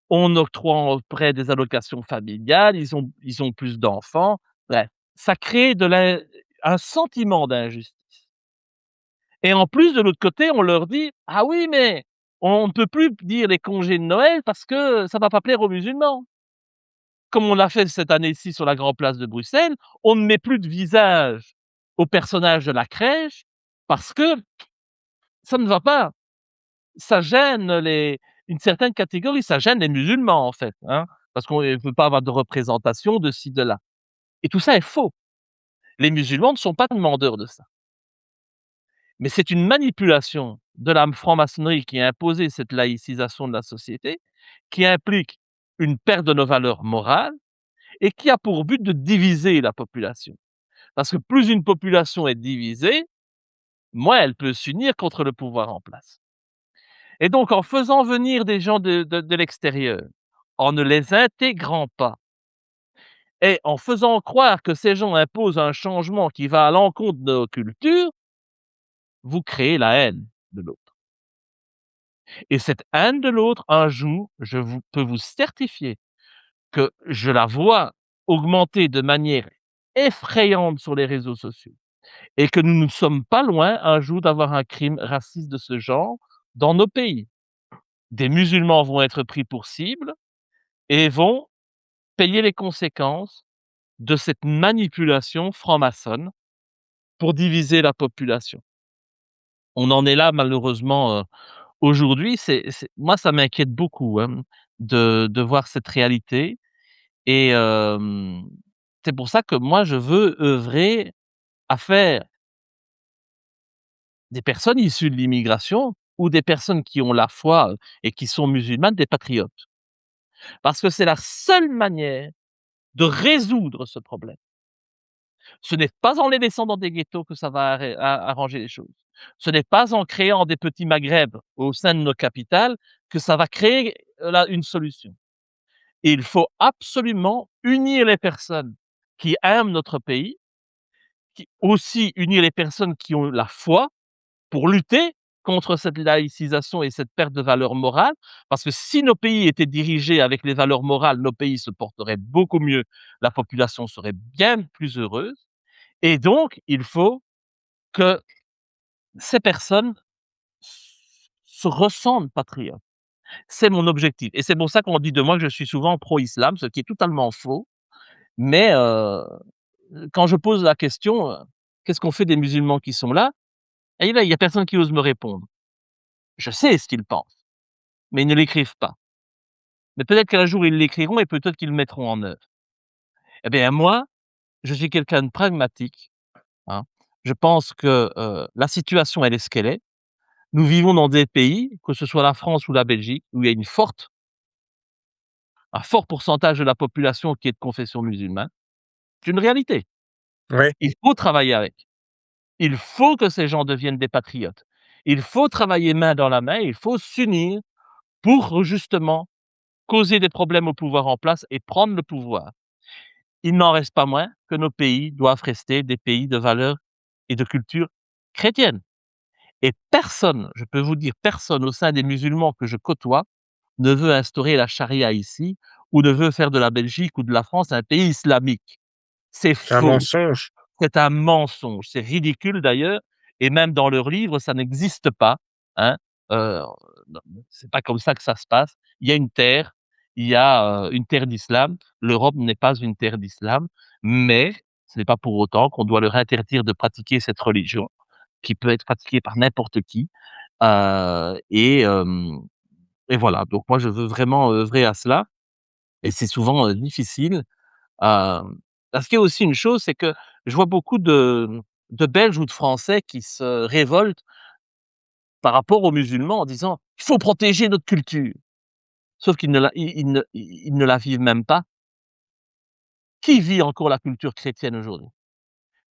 on octroie auprès des allocations familiales, ils ont plus d'enfants, bref, ça crée un sentiment d'injustice et en plus, de l'autre côté, on leur dit: «Ah oui, mais on ne peut plus dire les congés de Noël parce que ça va pas plaire aux musulmans». Comme on l'a fait cette année-ci sur la Grand Place de Bruxelles, on ne met plus de visage aux personnages de la crèche parce que ça ne va pas. Ça gêne une certaine catégorie, ça gêne les musulmans, en fait, hein, parce qu'on ne veut pas avoir de représentation de ci, de là, et tout ça est faux. Les musulmans ne sont pas demandeurs de ça. Mais c'est une manipulation de la franc-maçonnerie qui a imposé cette laïcisation de la société, qui implique une perte de nos valeurs morales et qui a pour but de diviser la population. Parce que plus une population est divisée, moins elle peut s'unir contre le pouvoir en place. Et donc en faisant venir des gens de l'extérieur, en ne les intégrant pas et en faisant croire que ces gens imposent un changement qui va à l'encontre de nos cultures, vous créez la haine de l'autre. Et cette haine de l'autre, un jour, peux vous certifier que je la vois augmenter de manière effrayante sur les réseaux sociaux et que nous ne sommes pas loin un jour d'avoir un crime raciste de ce genre dans nos pays. Des musulmans vont être pris pour cible et vont payer les conséquences de cette manipulation franc-maçonne pour diviser la population. On en est là malheureusement, aujourd'hui. C'est moi, ça m'inquiète beaucoup, hein, de voir cette réalité, et c'est pour ça que moi je veux œuvrer à faire des personnes issues de l'immigration ou des personnes qui ont la foi, et qui sont musulmanes, des patriotes. Parce que c'est la seule manière de résoudre ce problème. Ce n'est pas en les laissant dans des ghettos que ça va arranger les choses. Ce n'est pas en créant des petits Maghreb au sein de nos capitales que ça va créer, là, une solution. Il faut absolument unir les personnes qui aiment notre pays, qui aussi unir les personnes qui ont la foi pour lutter contre cette laïcisation et cette perte de valeurs morales. Parce que si nos pays étaient dirigés avec les valeurs morales, nos pays se porteraient beaucoup mieux, la population serait bien plus heureuse, et donc il faut que ces personnes se ressentent patriotes. C'est mon objectif et c'est pour ça qu'on dit de moi que je suis souvent pro-islam, ce qui est totalement faux. Mais quand je pose la question, «Qu'est-ce qu'on fait des musulmans qui sont là?» Et là, il y a personne qui ose me répondre. Je sais ce qu'ils pensent, mais ils ne l'écrivent pas. Mais peut-être qu'un jour ils l'écriront et peut-être qu'ils le mettront en œuvre. Eh bien moi, je suis quelqu'un de pragmatique, hein. Je pense que, la situation elle est ce qu'elle est. Nous vivons dans des pays, que ce soit la France ou la Belgique, où il y a un fort pourcentage de la population qui est de confession musulmane. C'est une réalité. Ouais, Il faut travailler avec. Il faut que ces gens deviennent des patriotes. Il faut travailler main dans la main, il faut s'unir pour justement causer des problèmes au pouvoir en place et prendre le pouvoir. Il n'en reste pas moins que nos pays doivent rester des pays de valeurs et de culture chrétienne. Et personne, je peux vous dire personne au sein des musulmans que je côtoie ne veut instaurer la charia ici ou ne veut faire de la Belgique ou de la France un pays islamique. C'est c'est un faux, mensonge. c'est un mensonge, c'est ridicule d'ailleurs, et même dans leurs livres, ça n'existe pas, hein. Heu, non, c'est pas comme ça que ça se passe. Il y a une terre, il y a, une terre d'islam. L'Europe n'est pas une terre d'islam, mais ce n'est pas pour autant qu'on doit leur interdire de pratiquer cette religion, qui peut être pratiquée par n'importe qui, heu et hem et voilà. Donc moi, je veux vraiment œuvrer à cela, et c'est souvent, difficile. Parce qu'il y a aussi une chose, c'est que je vois beaucoup de Belges ou de Français qui se révoltent par rapport aux musulmans en disant: «Il faut protéger notre culture». Sauf qu'ils ne la ils ne la vivent même pas. Qui vit encore la culture chrétienne aujourd'hui?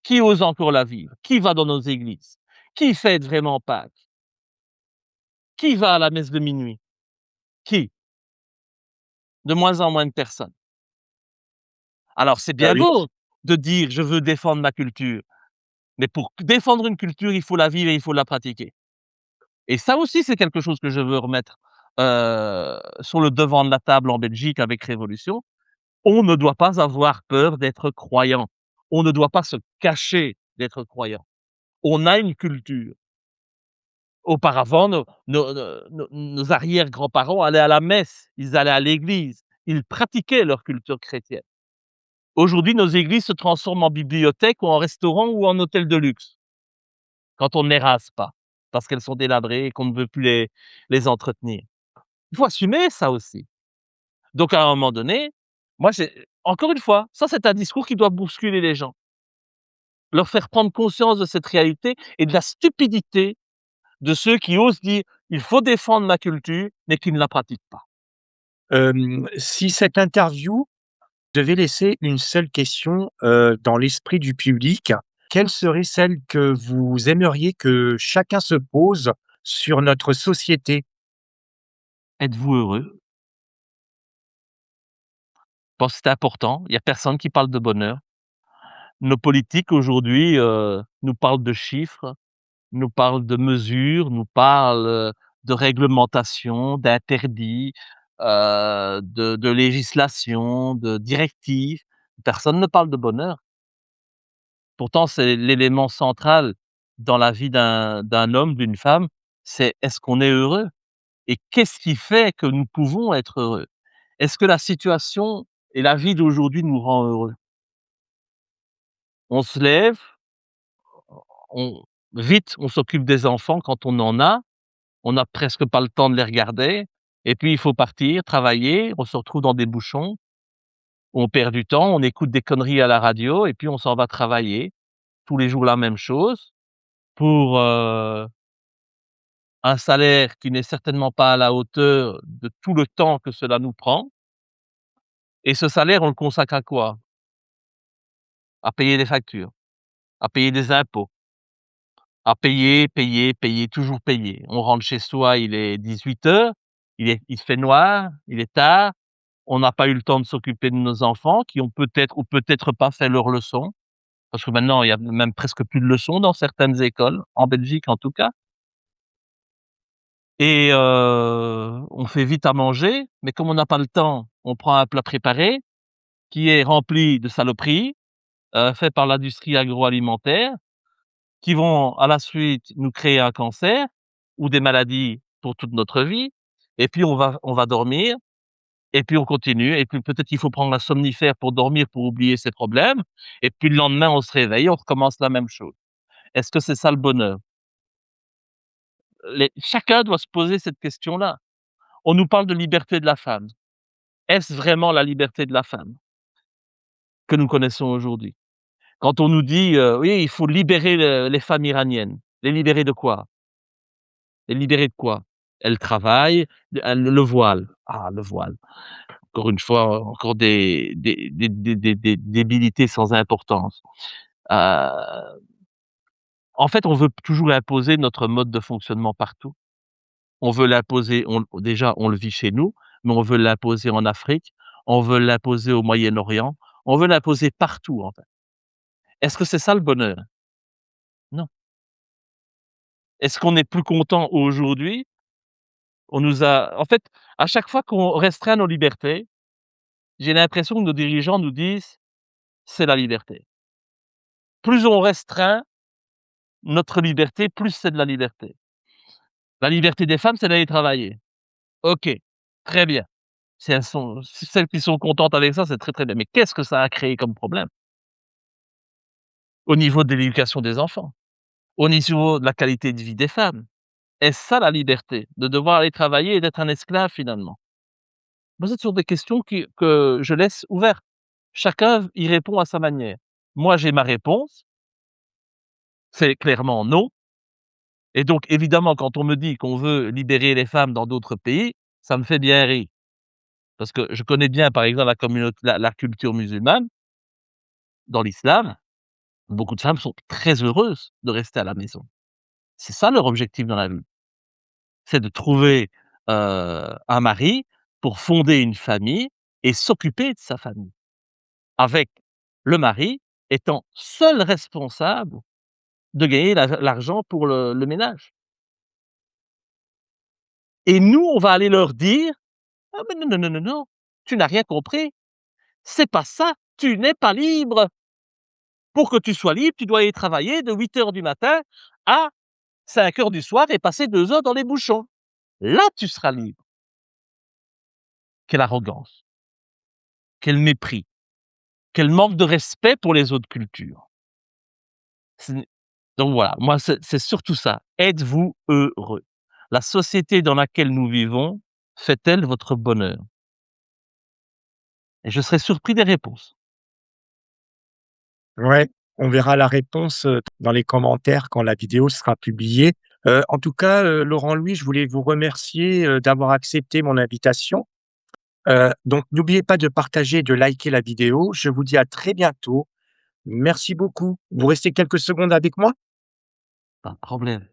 Qui ose encore la vivre? Qui va dans nos églises? Qui fête vraiment Pâques? Qui va à la messe de minuit? Qui? De moins en moins de personnes. Alors c'est Ah bien oui, beau de dire: «Je veux défendre ma culture», mais pour défendre une culture, il faut la vivre et il faut la pratiquer. Et ça aussi, c'est quelque chose que je veux remettre, sur le devant de la table en Belgique avec Révolution. On ne doit pas avoir peur d'être croyant. On ne doit pas se cacher d'être croyant. On a une culture. Auparavant, nos arrière-grands-parents allaient à la messe, ils allaient à l'église, ils pratiquaient leur culture chrétienne. Aujourd'hui, nos églises se transforment en bibliothèque ou en restaurant ou en hôtel de luxe, quand on ne les rase pas, parce qu'elles sont délabrées et qu'on ne veut plus les entretenir. Il faut assumer ça aussi. Donc à un moment donné, moi j'ai encore une fois, ça c'est un discours qui doit bousculer les gens. Leur faire prendre conscience de cette réalité et de la stupidité de ceux qui osent dire: «Il faut défendre ma culture», mais qui ne la pratiquent pas. Si cette interview devait laisser une seule question, dans l'esprit du public, quelle serait celle que vous aimeriez que chacun se pose sur notre société? Êtes-vous heureux? Je pense que c'est important. Il y a personne qui parle de bonheur. Nos politiques aujourd'hui, nous parlent de chiffres, nous parlent de mesures, nous parlent, de réglementation, d'interdits, de législation, de directives. Personne ne parle de bonheur. Pourtant, c'est l'élément central dans la vie d'un homme, d'une femme, c'est est-ce qu'on est heureux? Et qu'est-ce qui fait que nous pouvons être heureux? Est-ce que la situation et la vie d'aujourd'hui nous rend heureux? On se lève, on vite, on s'occupe des enfants quand on en a, on n'a presque pas le temps de les regarder et puis il faut partir travailler, on se retrouve dans des bouchons, on perd du temps, on écoute des conneries à la radio et puis on s'en va travailler. Tous les jours la même chose pour, un salaire qui n'est certainement pas à la hauteur de tout le temps que cela nous prend et ce salaire, on le consacre à quoi? À payer des factures, à payer des impôts, à payer, payer, payer, toujours payer. On rentre chez soi, il est 18 heures, il fait noir, il est tard, on n'a pas eu le temps de s'occuper de nos enfants qui ont peut-être ou peut-être pas fait leurs leçons, parce que maintenant il y a même presque plus de leçons dans certaines écoles, en Belgique en tout cas et on fait vite à manger, mais comme on n'a pas le temps, on prend un plat préparé qui est rempli de saloperies, fait par l'industrie agroalimentaire, qui vont à la suite nous créer un cancer ou des maladies pour toute notre vie et puis on va dormir et puis on continue et puis peut-être qu'il faut prendre un somnifère pour dormir, pour oublier ses problèmes et puis le lendemain on se réveille, on recommence la même chose. Est-ce que c'est ça le bonheur? Chacun doit se poser cette question-là. On nous parle de liberté de la femme. Est-ce vraiment la liberté de la femme que nous connaissons aujourd'hui? Quand on nous dit, oui, il faut libérer les femmes iraniennes. Les libérer de quoi? Les libérer de quoi? Elles travaillent, le voile. Ah, le voile. Encore une fois, encore des débilités sans importance. Heu, En fait, on veut toujours imposer notre mode de fonctionnement partout. On veut l'imposer, déjà, on le vit chez nous, mais on veut l'imposer en Afrique, on veut l'imposer au Moyen-Orient, on veut l'imposer partout, en fait. Est-ce que c'est ça le bonheur? Non. Est-ce qu'on est plus content aujourd'hui? On nous a en fait, à chaque fois qu'on restreint nos libertés, j'ai l'impression que nos dirigeants nous disent: «C'est la liberté». Plus on restreint notre liberté, plus c'est de la liberté. La liberté des femmes, c'est d'aller travailler. OK, très bien. Si celles qui sont contentes avec ça, c'est très, très bien. Mais qu'est-ce que ça a créé comme problème? Au niveau de l'éducation des enfants, au niveau de la qualité de vie des femmes. Est-ce ça la liberté? De devoir aller travailler et d'être un esclave finalement? Moi, c'est toujours des questions que je laisse ouvertes. Chacun y répond à sa manière. Moi, j'ai ma réponse, c'est clairement non et donc évidemment, quand on me dit qu'on veut libérer les femmes dans d'autres pays, ça me fait bien rire. Parce que je connais bien, par exemple, la culture musulmane. Dans l'islam, beaucoup de femmes sont très heureuses de rester à la maison. C'est ça leur objectif dans la vie, c'est de trouver, un mari pour fonder une famille et s'occuper de sa famille, avec le mari étant seul responsable de gagner l'argent pour le ménage et nous, on va aller leur dire: «Ah mais non, non, non, non, non, tu n'as rien compris, c'est pas ça, tu n'es pas libre. Pour que tu sois libre, tu dois aller travailler de 8 heures du matin à 5 heures du soir et passer 2 heures dans les bouchons. Là, tu seras libre. Quelle arrogance, quel mépris, quel manque de respect pour les autres cultures. Ce n'est Donc voilà, moi c'est surtout ça. Êtes-vous heureux? La société dans laquelle nous vivons fait-elle votre bonheur? Et je serais surpris des réponses. Ouais, on verra la réponse, dans les commentaires quand la vidéo sera publiée. En tout cas, Laurent Louis, je voulais vous remercier, d'avoir accepté mon invitation. Donc n'oubliez pas de partager et de liker la vidéo. Je vous dis à très bientôt. Merci beaucoup. Vous restez quelques secondes avec moi? Pas de problème.